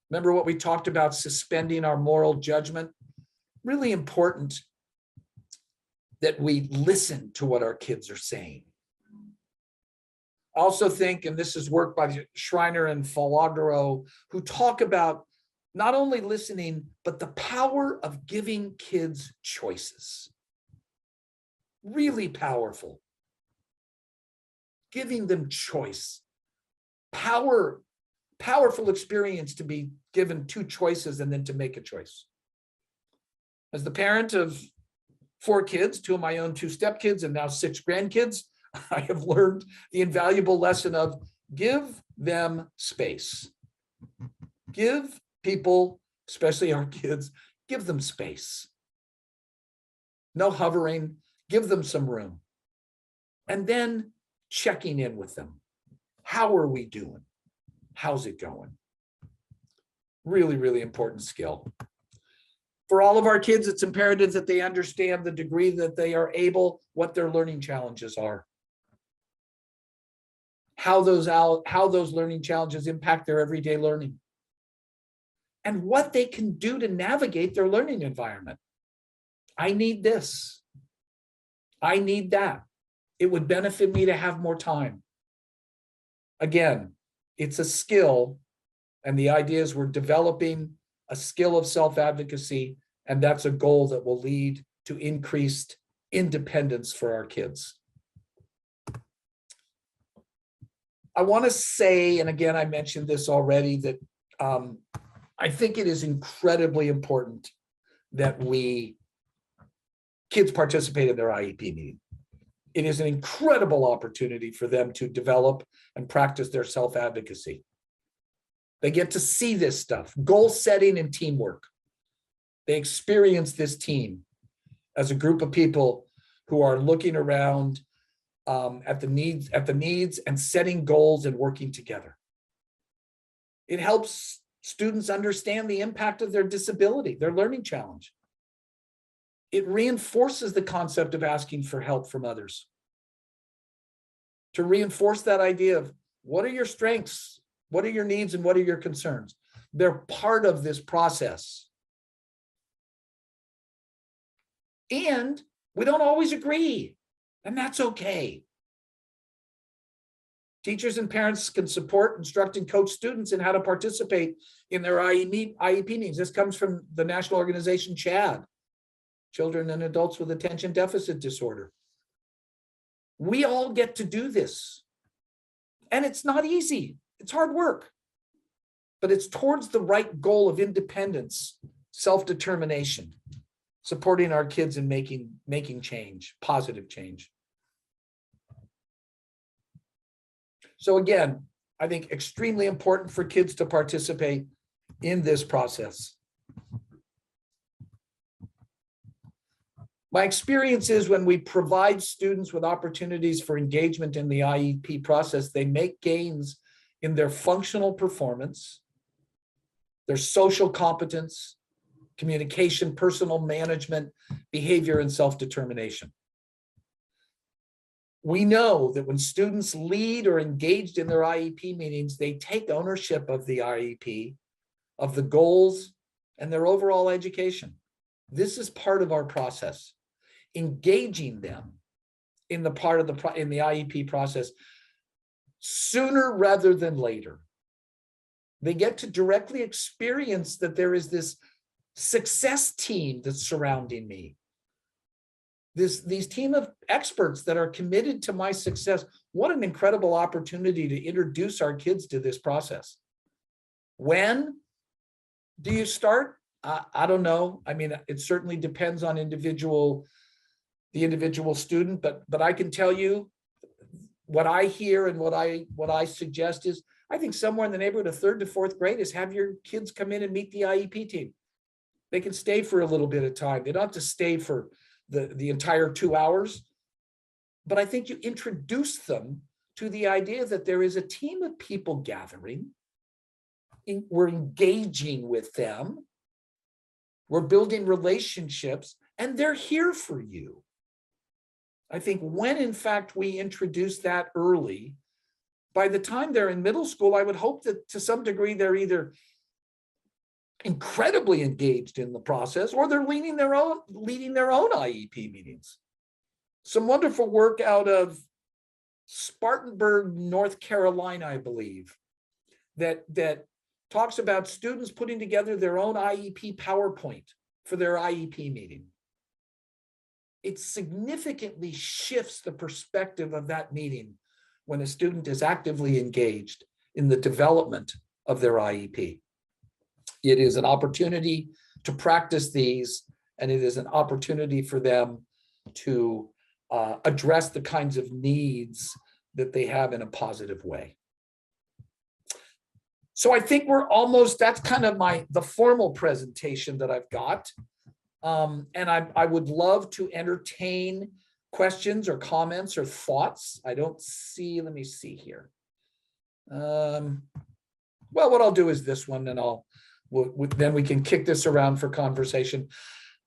Remember what we talked about, suspending our moral judgment? Really important that we listen to what our kids are saying. I also think, and this is work by Schreiner and Folagro, who talk about not only listening, but the power of giving kids choices. Really powerful. Giving them choice. Powerful experience to be given 2 choices and then to make a choice. As the parent of 4 kids, 2 of my own 2 stepkids and now 6 grandkids, I have learned the invaluable lesson of give them space. Give people, especially our kids, give them space. No hovering, give them some room. And then checking in with them. How are we doing? How's it going? Really, really important skill. For all of our kids, it's imperative that they understand the degree that they are able, what their learning challenges are. How those learning challenges impact their everyday learning. And what they can do to navigate their learning environment. I need this. I need that. It would benefit me to have more time. Again, it's a skill, and the idea is we're developing a skill of self-advocacy, and that's a goal that will lead to increased independence for our kids. I want to say, and again, I mentioned this already, that I think it is incredibly important that kids participate in their IEP meeting. It is an incredible opportunity for them to develop and practice their self-advocacy. They get to see this stuff, goal setting and teamwork. They experience this team as a group of people who are looking around at the needs and setting goals and working together. It helps students understand the impact of their disability, their learning challenge. It reinforces the concept of asking for help from others. To reinforce that idea of what are your strengths? What are your needs and what are your concerns? They're part of this process. And we don't always agree, and that's okay. Teachers and parents can support, instruct, and coach students in how to participate in their IEP meetings. This comes from the national organization CHADD, Children and Adults with Attention Deficit Disorder. We all get to do this. And it's not easy. It's hard work. But it's towards the right goal of independence, self-determination, supporting our kids in making change, positive change. So again, I think extremely important for kids to participate in this process. My experience is when we provide students with opportunities for engagement in the IEP process, they make gains in their functional performance, their social competence, communication, personal management, behavior, and self-determination. We know that when students lead or engaged in their IEP meetings, they take ownership of the IEP, of the goals, and their overall education. This is part of our process. Engaging them in the IEP process sooner rather than later. They get to directly experience that there is this success team that's surrounding me. These team of experts that are committed to my success. What an incredible opportunity to introduce our kids to this process. When do you start? I don't know. I mean, it certainly depends on the individual student, but I can tell you what I hear and what I suggest is, I think somewhere in the neighborhood of 3rd to 4th grade is have your kids come in and meet the IEP team. They can stay for a little bit of time. They don't have to stay for the entire 2 hours, but I think you introduce them to the idea that there is a team of people gathering. We're engaging with them. We're building relationships, and they're here for you. I think when, in fact, we introduce that early, by the time they're in middle school, I would hope that to some degree they're either incredibly engaged in the process or they're leading their own IEP meetings. Some wonderful work out of Spartanburg, North Carolina, I believe, that talks about students putting together their own IEP PowerPoint for their IEP meeting. It significantly shifts the perspective of that meeting when a student is actively engaged in the development of their IEP. It is an opportunity to practice these, and it is an opportunity for them to address the kinds of needs that they have in a positive way. So I think we're almost, that's kind of the formal presentation that I've got. And I would love to entertain questions or comments or thoughts. I don't see, let me see here. Well, what I'll do is this one, and then we can kick this around for conversation.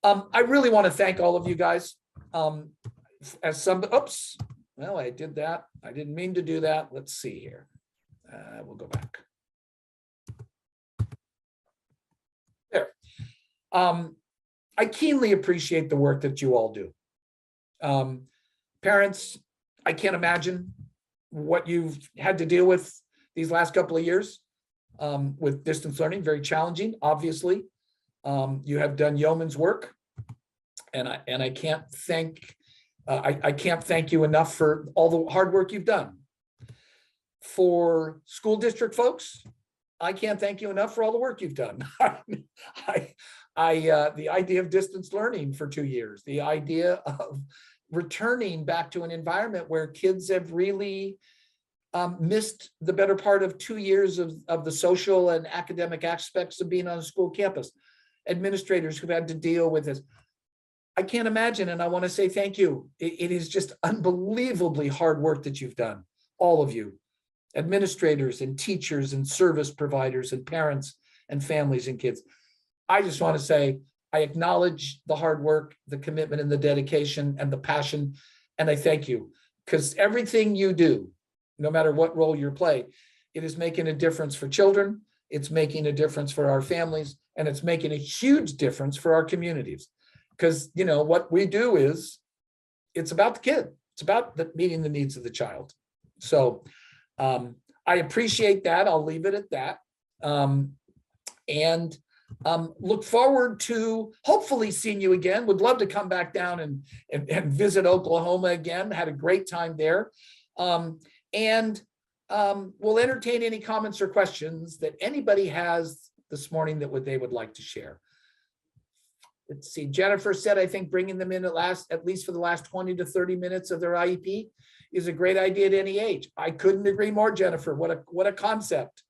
I really want to thank all of you guys. Oops, well, I did that. I didn't mean to do that. Let's see here. We'll go back. There. I keenly appreciate the work that you all do. Parents, I can't imagine what you've had to deal with these last couple of years with distance learning. Very challenging, obviously. You have done yeoman's work, and I can't thank you enough for all the hard work you've done. For school district folks, I can't thank you enough for all the work you've done. The idea of distance learning for 2 years, the idea of returning back to an environment where kids have really missed the better part of 2 years of the social and academic aspects of being on a school campus. Administrators who've had to deal with this. I can't imagine, and I want to say thank you. It is just unbelievably hard work that you've done, all of you, administrators and teachers and service providers and parents and families and kids. I just want to say I acknowledge the hard work, the commitment and the dedication and the passion, and I thank you, because everything you do, no matter what role you play, it is making a difference for children, it's making a difference for our families, and it's making a huge difference for our communities. Because, you know, what we do is, it's about the kid. It's about meeting the needs of the child. So I appreciate that. I'll leave it at that. And look forward to hopefully seeing you again. Would love to come back down and visit Oklahoma again. Had a great time there. And we'll entertain any comments or questions that anybody has this morning that they would like to share. Let's see, Jennifer said, I think bringing them in at least for the last 20 to 30 minutes of their IEP is a great idea at any age. I couldn't agree more, Jennifer. What a concept.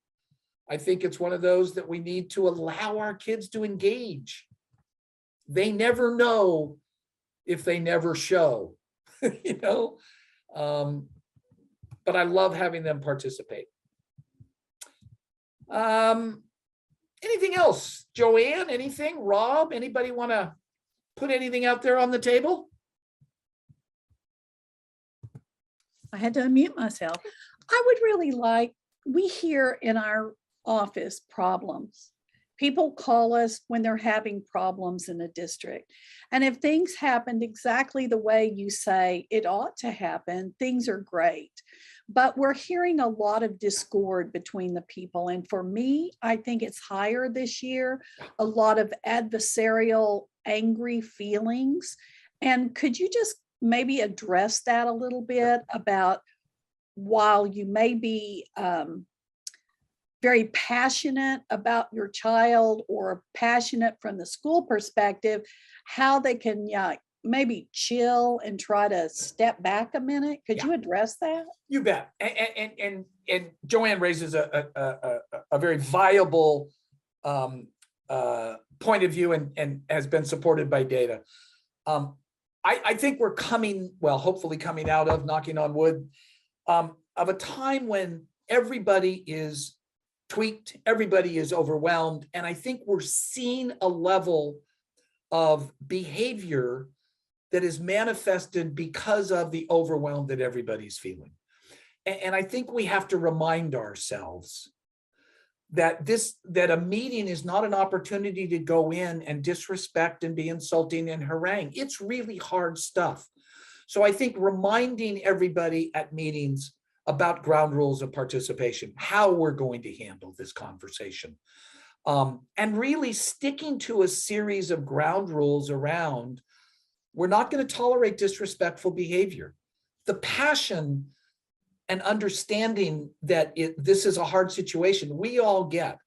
I think it's one of those that we need to allow our kids to engage. They never know if they never show, you know, but I love having them participate. Anything else? Joanne, anything? Rob, anybody want to put anything out there on the table? I had to unmute myself. I would really like, we hear in our office problems. People call us when they're having problems in a district. And if things happened exactly the way you say it ought to happen, things are great. But we're hearing a lot of discord between the people. And for me, I think it's higher this year, a lot of adversarial, angry feelings. And could you just maybe address that a little bit about, while you may be very passionate about your child or passionate from the school perspective, how they can maybe chill and try to step back a minute? Could you address that? You bet. And Joanne raises a very viable point of view and has been supported by data. I think we're hopefully coming out of, knocking on wood, of a time when everybody is tweaked, everybody is overwhelmed. And I think we're seeing a level of behavior that is manifested because of the overwhelm that everybody's feeling. And I think we have to remind ourselves that a meeting is not an opportunity to go in and disrespect and be insulting and harangue. It's really hard stuff. So I think reminding everybody at meetings about ground rules of participation, how we're going to handle this conversation, and really sticking to a series of ground rules around, we're not going to tolerate disrespectful behavior. The passion and understanding that this is a hard situation, we all get.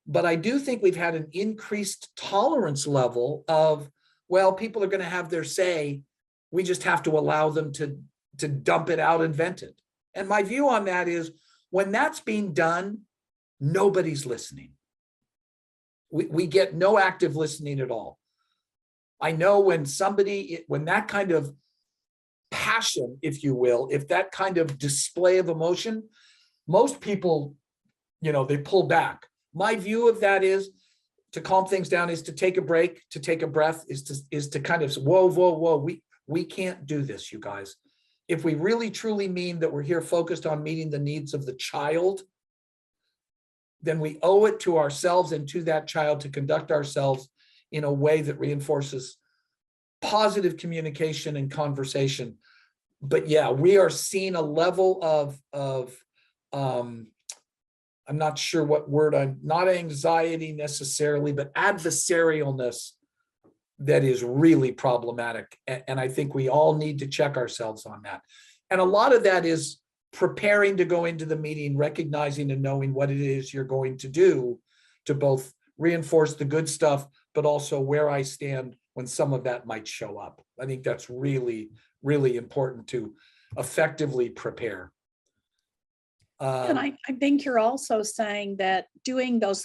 But I do think we've had an increased tolerance level of, well, people are going to have their say. We just have to allow them to dump it out and vent it. And my view on that is, when that's being done, nobody's listening. We get no active listening at all. I know when that kind of passion, if you will, if that kind of display of emotion, most people, they pull back. My view of that is, to calm things down, is to take a break, to take a breath, is to kind of, whoa, we can't do this, you guys. If we really truly mean that we're here focused on meeting the needs of the child, then we owe it to ourselves and to that child to conduct ourselves in a way that reinforces positive communication and conversation. But yeah, we are seeing a level of I'm not sure what word, not anxiety necessarily, but adversarialness that is really problematic. And I think we all need to check ourselves on that. And a lot of that is preparing to go into the meeting, recognizing and knowing what it is you're going to do to both reinforce the good stuff, but also where I stand when some of that might show up. I think that's really, really important to effectively prepare. And I think you're also saying that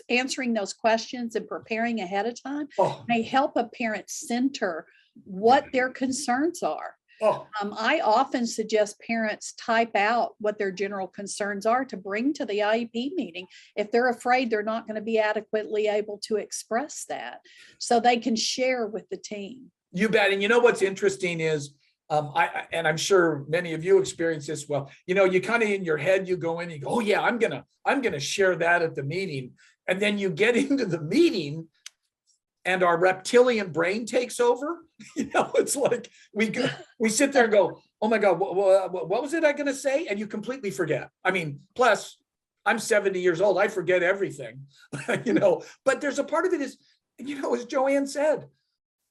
answering those questions and preparing ahead of time may help a parent center what their concerns are. I often suggest parents type out what their general concerns are to bring to the IEP meeting if they're afraid they're not going to be adequately able to express that, so they can share with the team. You bet. And you know what's interesting is, And I'm sure many of you experience this. Well, you kind of in your head, you go in, you go, oh yeah, I'm gonna share that at the meeting. And then you get into the meeting and our reptilian brain takes over. It's like we sit there and go, oh my God, what was it I gonna say? And you completely forget. I mean, plus I'm 70 years old. I forget everything, but there's a part of it is, as Joanne said,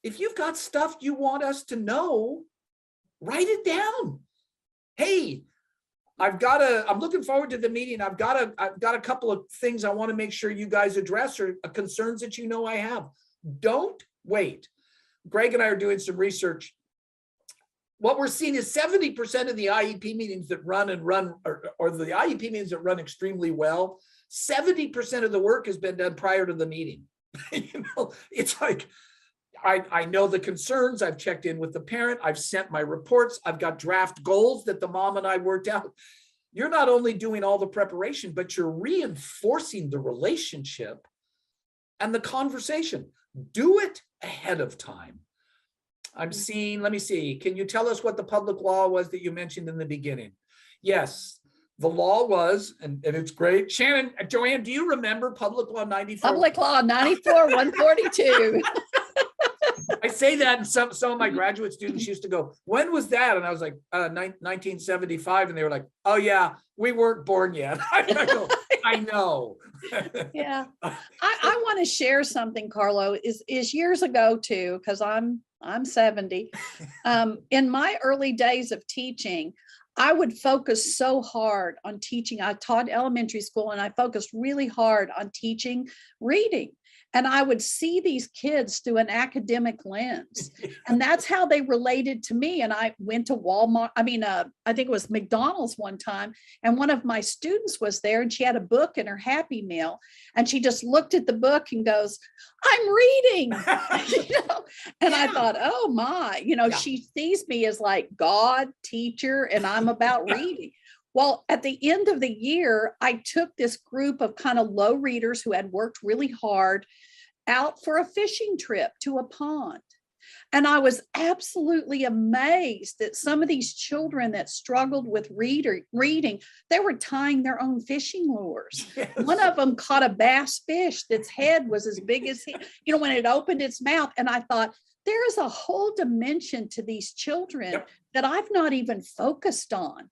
if you've got stuff you want us to know, write it down. Hey, I'm looking forward to the meeting. I've got a couple of things I want to make sure you guys address, or concerns that I have. Don't wait. Greg and I are doing some research. What we're seeing is 70% of the IEP meetings that run, or the IEP meetings that run extremely well, 70% of the work has been done prior to the meeting. It's like, I know the concerns. I've checked in with the parent. I've sent my reports. I've got draft goals that the mom and I worked out. You're not only doing all the preparation, but you're reinforcing the relationship and the conversation. Do it ahead of time. I'm seeing, let me see. Can you tell us what the public law was that you mentioned in the beginning? Yes, the law was, and it's great. Shannon, Joanne, do you remember Public Law 94? Public Law 94, 142. I say that, and some of my graduate students used to go, when was that? And I was like, 1975. And they were like, oh yeah, we weren't born yet. I go, I know. Yeah. I want to share something, Carlo, is years ago too, because I'm 70. In my early days of teaching, I would focus so hard on teaching. I taught elementary school and I focused really hard on teaching reading. And I would see these kids through an academic lens. And that's how they related to me. And I went to Walmart. I think it was McDonald's one time. And one of my students was there and she had a book in her Happy Meal. And she just looked at the book and goes, I'm reading. And I thought, oh my, she sees me as like God, teacher, and I'm about reading. Well, at the end of the year, I took this group of kind of low readers who had worked really hard out for a fishing trip to a pond. And I was absolutely amazed that some of these children that struggled with reading, they were tying their own fishing lures. Yes. One of them caught a bass fish that's head was as big as when it opened its mouth. And I thought, there is a whole dimension to these children that I've not even focused on.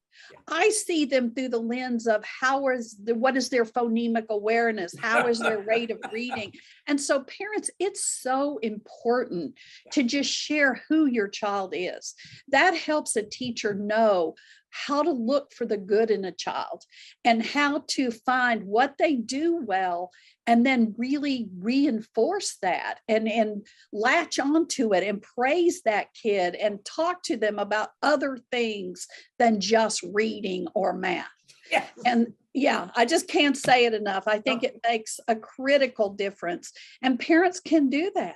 I see them through the lens of what is their phonemic awareness? How is their rate of reading? And so parents, it's so important to just share who your child is. That helps a teacher know how to look for the good in a child and how to find what they do well and then really reinforce that and latch onto it and praise that kid and talk to them about other things than just reading or math. Yes. And yeah, I just can't say it enough. I think it makes a critical difference and parents can do that.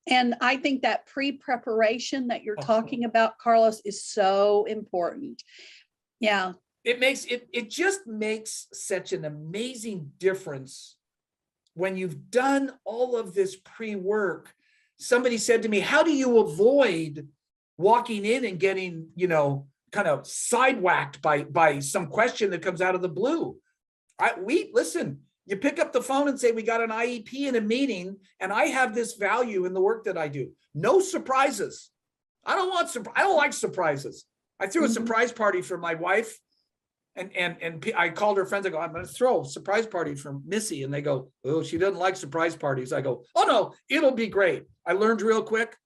And I think that pre-preparation that you're talking about, Carlos, is so important. Yeah. It just makes such an amazing difference when you've done all of this pre-work. Somebody said to me, how do you avoid walking in and getting, kind of sidewhacked by some question that comes out of the blue? Listen, you pick up the phone and say, we got an IEP in a meeting and I have this value in the work that I do. No surprises. I don't like surprises. I threw a surprise party for my wife and I called her friends. I go, I'm going to throw a surprise party for Missy. And they go, oh, she doesn't like surprise parties. I go, oh no, it'll be great. I learned real quick.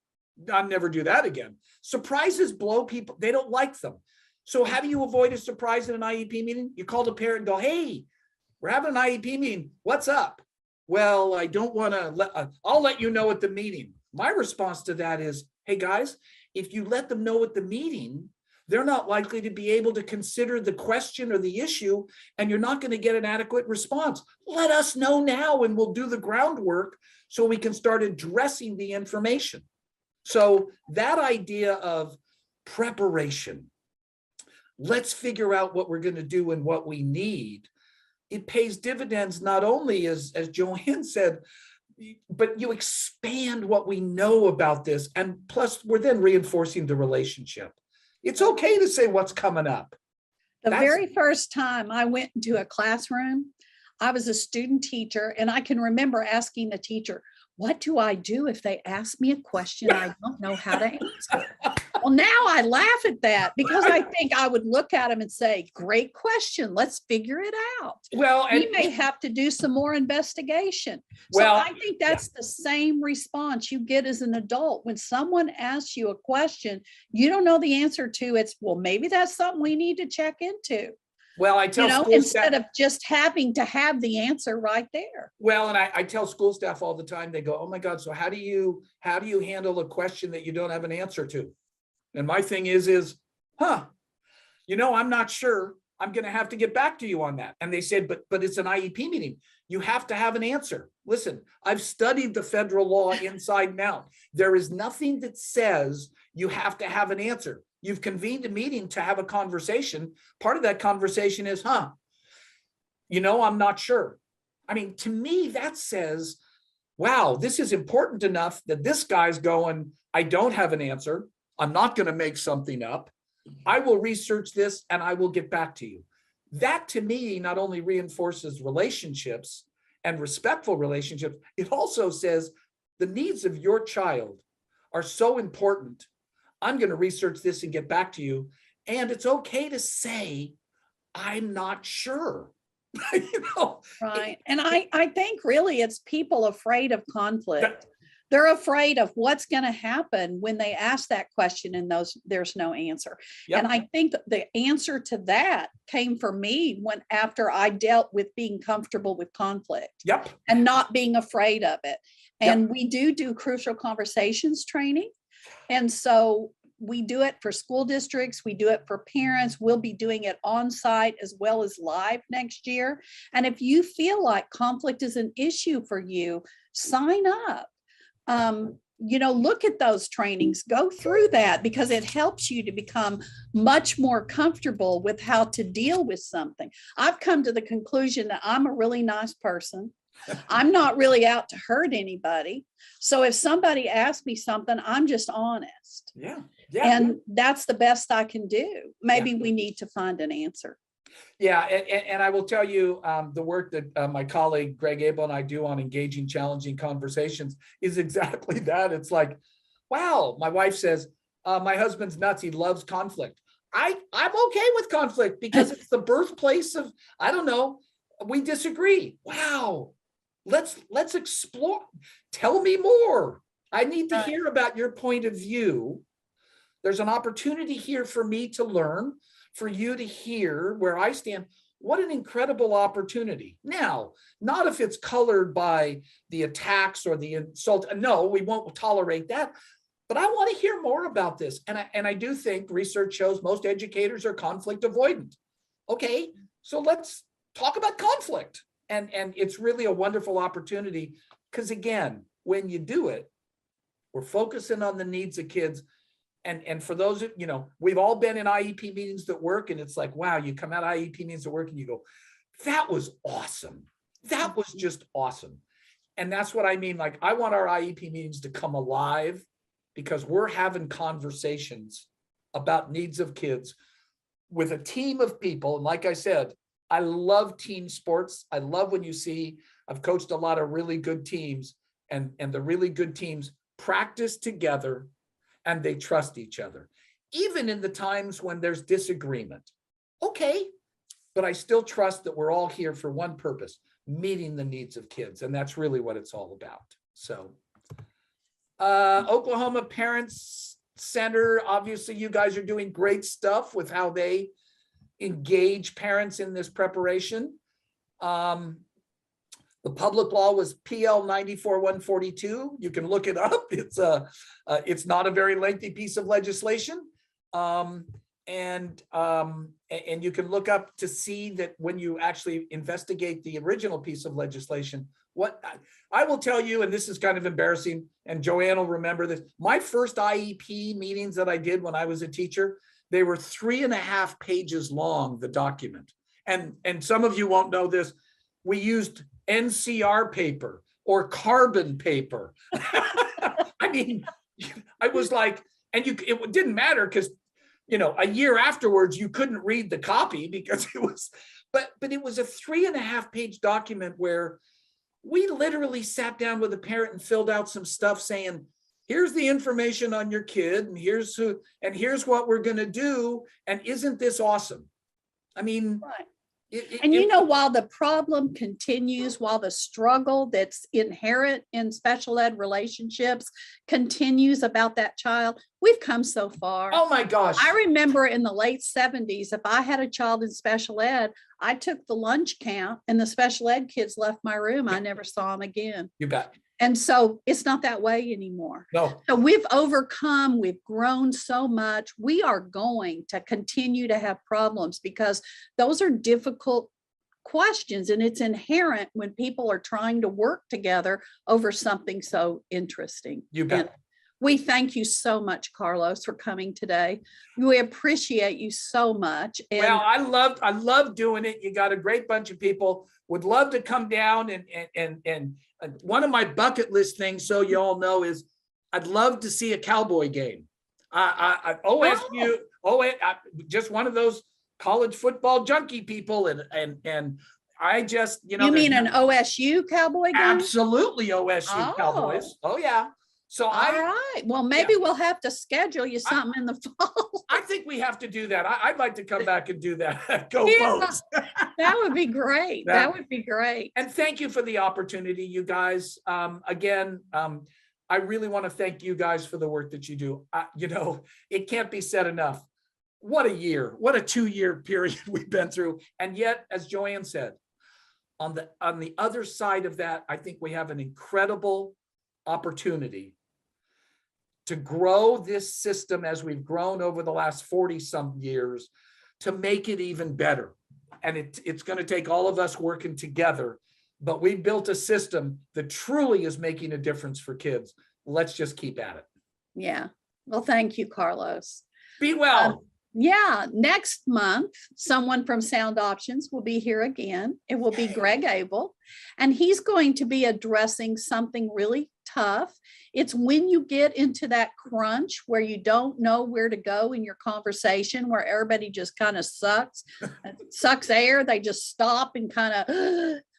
I'll never do that again. Surprises blow people. They don't like them. So how do you avoid a surprise in an IEP meeting? You call the parent and go, hey, we're having an IEP meeting. What's up? Well, I don't want to I'll let you know at the meeting. My response to that is, hey guys, if you let them know at the meeting, they're not likely to be able to consider the question or the issue, and you're not going to get an adequate response. Let us know now and we'll do the groundwork so we can start addressing the information. So that idea of preparation, let's figure out what we're going to do and what we need. It pays dividends not only, as Joanne said, but you expand what we know about this. And plus, we're then reinforcing the relationship. It's okay to say what's coming up. The That's- very first time I went into a classroom, I was a student teacher, and I can remember asking the teacher, what do I do if they ask me a question I don't know how to answer? Well, now I laugh at that because I think I would look at him and say, great question. Let's figure it out. Well, We and may have to do some more investigation. Well, So I think that's the same response you get as an adult. When someone asks you a question you don't know the answer to, it's, well, maybe that's something we need to check into, well, I tell school instead staff, of just having to have the answer right there. well, and I tell school staff all the time, they go, oh my God, so how do you handle a question that you don't have an answer to? And my thing is, I'm not sure. I'm going to have to get back to you on that. And they said, but it's an IEP meeting. You have to have an answer. Listen, I've studied the federal law inside and out. There is nothing that says you have to have an answer. You've convened a meeting to have a conversation. Part of that conversation is, I'm not sure. I mean, to me, that says, wow, this is important enough that this guy's going, I don't have an answer. I'm not going to make something up. I will research this and I will get back to you. That to me not only reinforces relationships and respectful relationships, it also says the needs of your child are so important. I'm going to research this and get back to you. And it's okay to say, I'm not sure. Right. And I think really it's people afraid of conflict. They're afraid of what's going to happen when they ask that question and there's no answer. Yep. And I think the answer to that came for me after I dealt with being comfortable with conflict. Yep. And not being afraid of it. And Yep. we do crucial conversations training. And so we do it for school districts. We do it for parents. We'll be doing it on site as well as live next year. And if you feel like conflict is an issue for you, sign up. Look at those trainings, go through that, because it helps you to become much more comfortable with how to deal with something. I've come to the conclusion that I'm a really nice person. I'm not really out to hurt anybody. So if somebody asks me something, I'm just honest. Yeah. And that's the best I can do. Maybe we need to find an answer. Yeah, and I will tell you, the work that my colleague Greg Abel and I do on engaging, challenging conversations is exactly that. It's like, wow, my wife says, my husband's nuts. He loves conflict. I'm okay with conflict because it's the birthplace of, I don't know, we disagree. Wow, let's explore. Tell me more. I need to hear about your point of view. There's an opportunity here for me to learn, for you to hear where I stand. What an incredible opportunity. Now, not if it's colored by the attacks or the insult. No, we won't tolerate that. But I want to hear more about this. And I do think research shows most educators are conflict avoidant. Okay, so let's talk about conflict. And it's really a wonderful opportunity because, again, when you do it, we're focusing on the needs of kids. And for those, we've all been in IEP meetings that work, and it's like, wow, you come out of IEP meetings that work and you go, that was awesome. That was just awesome. And that's what I mean. Like, I want our IEP meetings to come alive because we're having conversations about needs of kids with a team of people. And like I said, I love team sports. I love when you see, I've coached a lot of really good teams, and the really good teams practice together and they trust each other, even in the times when there's disagreement. Okay, but I still trust that we're all here for one purpose, meeting the needs of kids. And that's really what it's all about. So Oklahoma Parents Center, obviously you guys are doing great stuff with how they engage parents in this preparation. The public law was PL 94-142. You can look it up. It's not a very lengthy piece of legislation. And you can look up to see that when you actually investigate the original piece of legislation, what I will tell you, and this is kind of embarrassing, and Joanne will remember this, my first IEP meetings that I did when I was a teacher, they were 3.5 pages long, the document. And some of you won't know this, we used NCR paper or carbon paper. I mean, I was like, and it didn't matter because a year afterwards, you couldn't read the copy because it was, but it was a 3.5-page document where we literally sat down with a parent and filled out some stuff saying, here's the information on your kid, and here's what we're going to do. And isn't this awesome? I mean, Right. And while the problem continues, while the struggle that's inherent in special ed relationships continues about that child, we've come so far. Oh my gosh. I remember in the late 70s, if I had a child in special ed, I took the lunch count and the special ed kids left my room. I never saw them again. You bet. And so it's not that way anymore. No. So we've overcome, we've grown so much. We are going to continue to have problems because those are difficult questions, and it's inherent when people are trying to work together over something so interesting. You bet. And we thank you so much, Carlos, for coming today. We appreciate you so much. And well, I love doing it. You got a great bunch of people. Would love to come down and one of my bucket list things, so you all know, is I'd love to see a Cowboy game. OSU, just one of those college football junkie people, and I just, you mean an OSU Cowboy game? Absolutely, OSU Cowboys. Oh yeah. So all right. Well, maybe we'll have to schedule you something in the fall. I think we have to do that. I'd like to come back and do that. Go Boats. That would be great. That would be great. And thank you for the opportunity, you guys. Again, I really want to thank you guys for the work that you do. It can't be said enough. What a year, what a 2-year period we've been through. And yet, as Joanne said, on the other side of that, I think we have an incredible opportunity to grow this system as we've grown over the last 40-some years, to make it even better. And it's going to take all of us working together, but we built a system that truly is making a difference for kids. Let's just keep at it. Yeah. Well, thank you, Carlos. Be well. Next month, someone from Sound Options will be here again. It will be Greg Abel, and he's going to be addressing something really tough. It's when you get into that crunch where you don't know where to go in your conversation, where everybody just kind of sucks air. They just stop and kind of,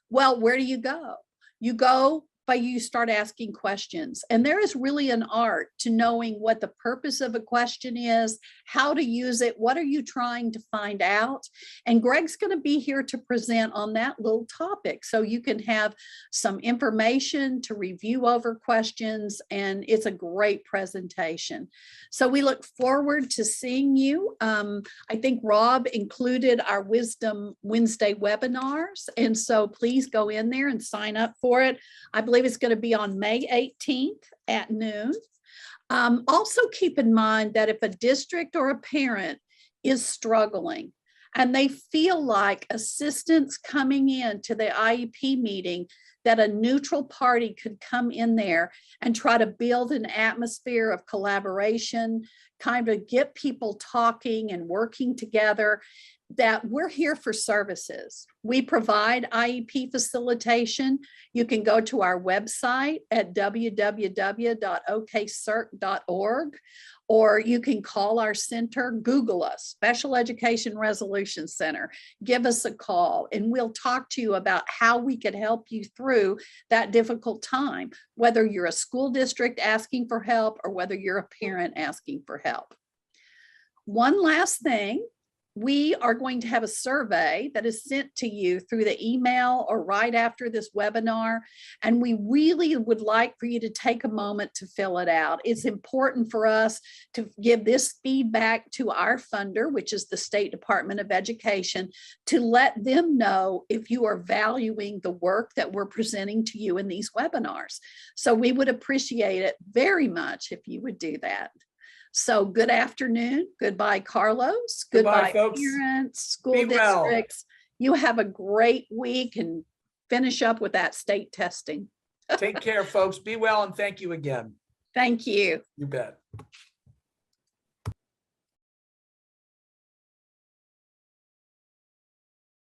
well, where do you go? You go by you start asking questions. And there is really an art to knowing what the purpose of a question is, how to use it, what are you trying to find out? And Greg's going to be here to present on that little topic. So you can have some information to review over questions, and it's a great presentation. So we look forward to seeing you. I think Rob included our Wisdom Wednesday webinars. And so please go in there and sign up for it. I believe it's going to be on May 18th at noon. Also keep in mind that if a district or a parent is struggling and they feel like assistance coming in to the IEP meeting, that a neutral party could come in there and try to build an atmosphere of collaboration, kind of get people talking and working together, that we're here for services. We provide IEP facilitation. You can go to our website at www.okcert.org, or you can call our center, Google us, Special Education Resolution Center, give us a call, and we'll talk to you about how we could help you through that difficult time, whether you're a school district asking for help or whether you're a parent asking for help. One last thing. We are going to have a survey that is sent to you through the email or right after this webinar. And we really would like for you to take a moment to fill it out. It's important for us to give this feedback to our funder, which is the State Department of Education, to let them know if you are valuing the work that we're presenting to you in these webinars. So we would appreciate it very much if you would do that. So good afternoon. Goodbye, Carlos. Goodbye, folks. Parents, school Be well. districts. You have a great week and finish up with that state testing. Take care, folks. Be well, and thank you again. Thank you. You bet.